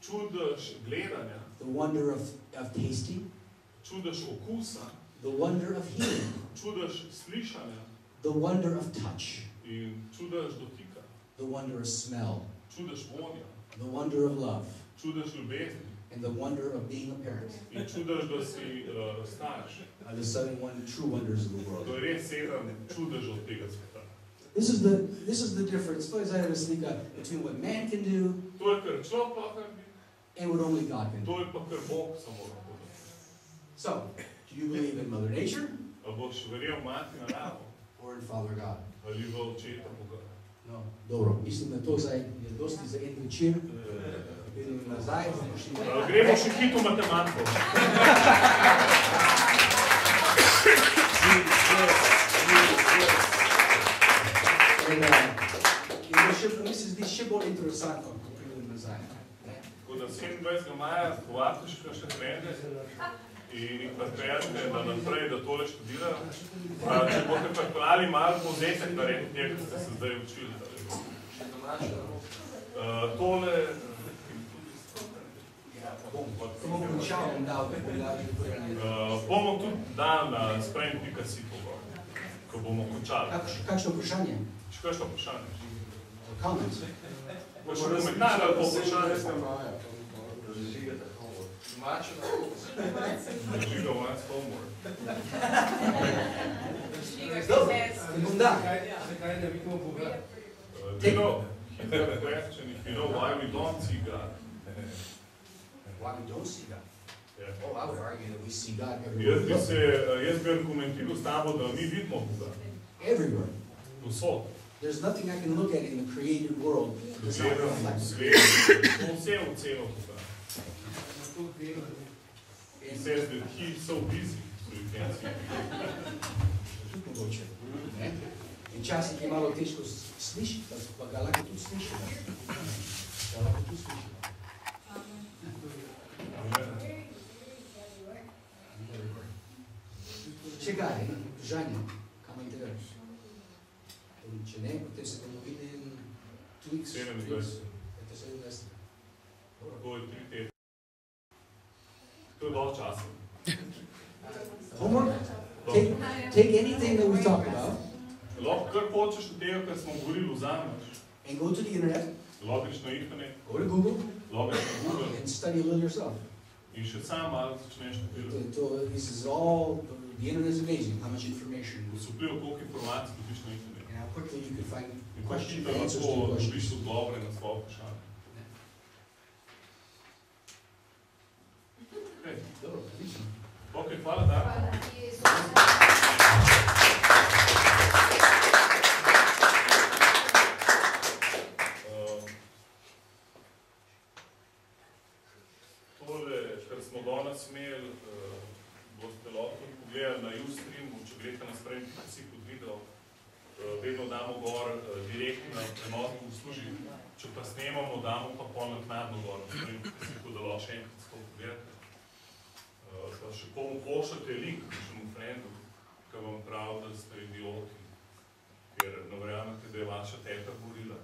čudež gledanja, the wonder of tasting, čudež okusa, the wonder of hearing, čudež slišanja, the wonder of touch, in čudež dotika, the wonder of smell, čudež vonja, the wonder of love, čudež ljubezni, and the wonder of being a parent. in čudež, da si starš. Are the 7 true wonders of the world. To je res 7 čudežov tega sveta. This is the difference. To je zdaj slika between what man can do To je, kar človek lahko naredi, and what only God can do. to je pa, kar Bog samo lahko naredi. So, do you believe in Mother Nature A boš verjel mati naravo or in Father God? ali v očeta Boga? No, dobro, mislim, da to je dosti za en večer. Idemo nazaj. Gremo še hitro matematiko. Mi se zdi še bolj interesantno, ko pridem nazaj. Tako da 27. maja povatiš še trende in jih predprijate, da naprej, da tole študirajo. Če boste pripravili malo povzetek narediti nekaj, ste se zdaj učili. Tole... Bomo tudi dal na sprejmi.si pogovor, ko bomo končali. Kakšno vprašanje? Kakšno vprašanje? Comment. Boš komentar ali po vprašanje? Žigate homework. Mačo na homework. Žiga once homework. Zakaj ne vidimo Boga? You know why we don't see God? Why we don't see God? Yeah. Oh, I would argue that we see God everywhere. Jaz bi argumentiral s tabo, da mi vidimo Boga. Everywhere. Povsod. There's nothing I can look at in the created world that's not reflected. Vse v celo Boga. He says that he's so busy, so you can't see him. In časih je malo težko slišiti, pa ga lahko tudi slišiti. Ga lahko tudi slišiti. Če kaj, vprašanje, kam interesiraš? Če ne, potem se bomo videli in 2 weeks. 27. To je 3 tedne. To je dovolj časa. Homework? Take anything that we talked about. Lahko kar hočeš od tega, kar smo govorili, vzameš. And go to the internet. Lahko greš na internet. Go to Google. Lahko greš na Google. And study a little yourself. In še sam malo začneš študirati. This is all, the internet is amazing, how much information. Posupljivo, koliko informacij dobiš na internet. And how quickly you can find In questions, da answers to your lahko questions. dobiš odgovore na svoje vprašanje. Dobro, odlično. Ok, hvala, Darko. Tole, kar smo danes imeli, boste lahko pogledali na Ustreamu, če greste na sprejmi.si pod video, vedno damo gor direktno na prenosnik v služi, če pa snemamo, damo pa pol naknadno gor na sprejmi.si, da lahko še enkrat tako pogledate. Pa še komu pošljate link, kakšnemu frendu, ki vam pravi, da ste idioti, ker ne verjamete, da je vaša teta gorila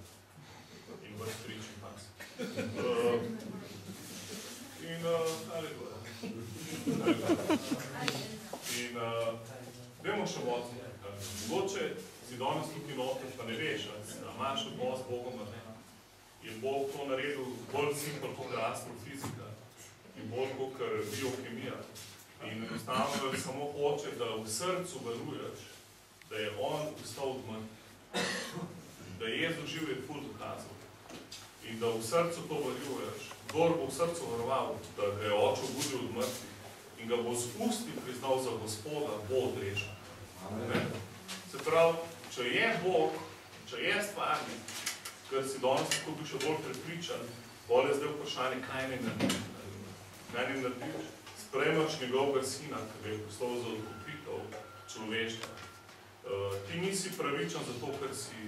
in vas pričim pas. In ali je to? In dajmo še voditi. Mogoče si danes tukaj noter, pa ne veš, a imaš odnos s Bogom, ali ne. Je Bog to naredil bolj simpel kot astrofizika in bolj kot biokemija. In enostavno samo hoče, da v srcu veruješ, da je on vstal od mrtvih, da je Jezus živ je ful dokazal. In da v srcu to veruješ, kdor bo v srcu veroval, da ga je oče obudil od mrtvih in ga bo z usti priznal za Gospoda, bo odrešen. Se pravi, če je Bog, če je stvarnik, ker si danes tako bil še bolj prepričan, bolj je zdaj vprašanje, kaj ne narediš. Kaj ne narediš? Sprejmaš njegovega sina, ki ga je poslal za odkupitev človeštva. Ti nisi pravičen zato, ker si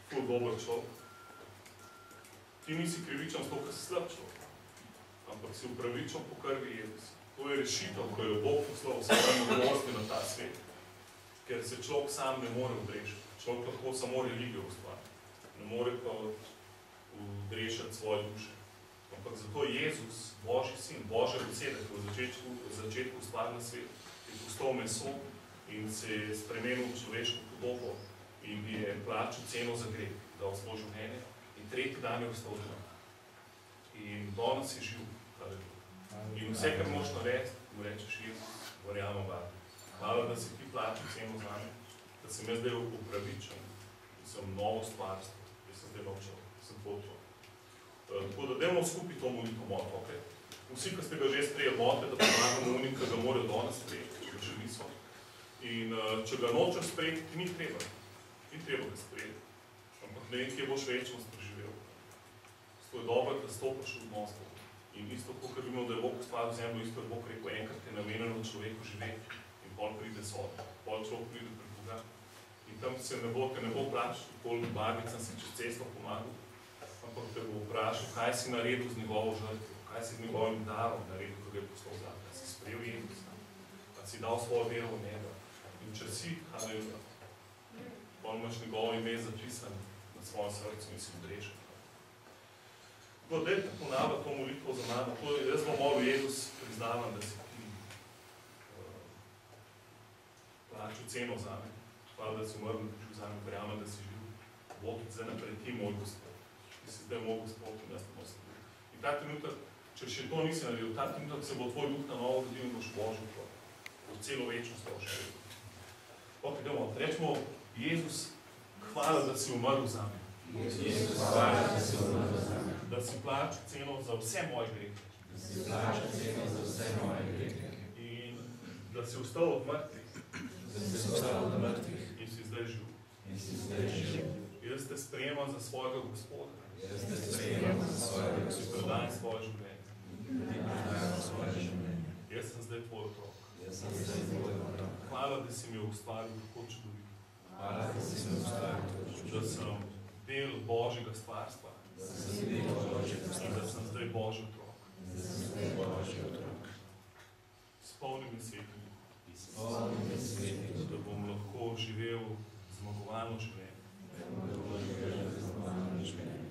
ful dober človek. Ti nisi krivičen zato, ker si slab človek. Ampak si upravičen po krvi Jezusa. To je rešitev, ko je Bog poslal svoje modrosti na ta svet. Ker se človek sam ne more odrešiti. Človek lahko samo religijo ustvari. Ne more pa odrešiti svoje duše. Ampak zato Jezus, Božji sin, Božja beseda, ki je v začetku ustvaril na svet, je postal meso in se je spremenil v človeško podobo in je plačal ceno za greh, dal svoje življenje in tretji dan je vstal dan. In danes je živ. In vse, kar moraš narediti, mu rečeš Jezus, verjamem vam. Hvala, da si ti plačal ceno za me, da sem jaz zdaj upravičen, da sem novo stvarstvo, da sem zdaj nov človek, da sem tvoj človek. Tako da dajmo skupaj to molitev moliti, ok? Vsi, ki ste ga že sprejeli, molite, da pomagamo unim, ki ga morajo danes sprejeti, če še niso. In če ga nočeš sprejeti, ti ni treba ga sprejeti. Ampak ne vem, kje boš večnost preživel. Zato je dobro, da stopaš v odnos. In isto, kot vidimo, da je Bog ustvaril zemljo, isto je Bog rekel, enkrat je namenjeno človeku živeti in pol pride sod, pol človek pride pred Boga. In tam se ne bo vprašal, koliko barbicam si čez cesto pomagal, ampak te bo vprašal, kaj si naredil z njegovo žrtvo, kaj si z njegovim darom naredil, ko ga je poslal zate, da si sprejel Jezus, da si dal svojo vero v njega. In če si, haleluja, pol imaš njegovo ime zapisano na svojem srcu in si odrešen. Tako, dajte ponavljati to molitvo za mano. Jaz bom molil, Jezus, priznavam, da si ti plačil ceno za me. Hvala, da si umrl, da si za me, verjamem, da si živ. Bog, zdaj naprej ti, moj Gospod. Ti si zdaj moj Gospod in jaz te bom sledil. In ta trenutek, če še to nisi naredil, ta trenutek se bo tvoj duh na novo rodil in boš Božji otrok. V celo večnost boš naredil. Ok, idemo, rečemo, Jezus, hvala, da si umrl za me. Jezus, hvala, da si umrl za me. Da si plačil ceno za vse moje grehe. Da si plačil ceno za vse moje grehe. In da si vstal od mrtvih. Da si vstal od mrtvih. In si zdaj živ. In si zdaj živ. Jaz te sprejemam za svojega Gospoda. Jaz te sprejemam za svojega Gospoda. Si predajam svoje življenje. Predajam svoje življenje. Jaz sem zdaj tvoj otrok. Jaz sem zdaj tvoj otrok. Hvala, da si me ustvaril tako čudovito. Hvala, da si me ustvaril tako čudovito. Da sem del Božjega stvarstva. Da sem del Božjega stvarstva. In da sem zdaj Božji otrok. Da sem zdaj Božji otrok. S polnimi svetimi. S polnimi svetimi. Da bom lahko živel zmagovalno življenje. Da bom lahko živel zmagovalno življenje.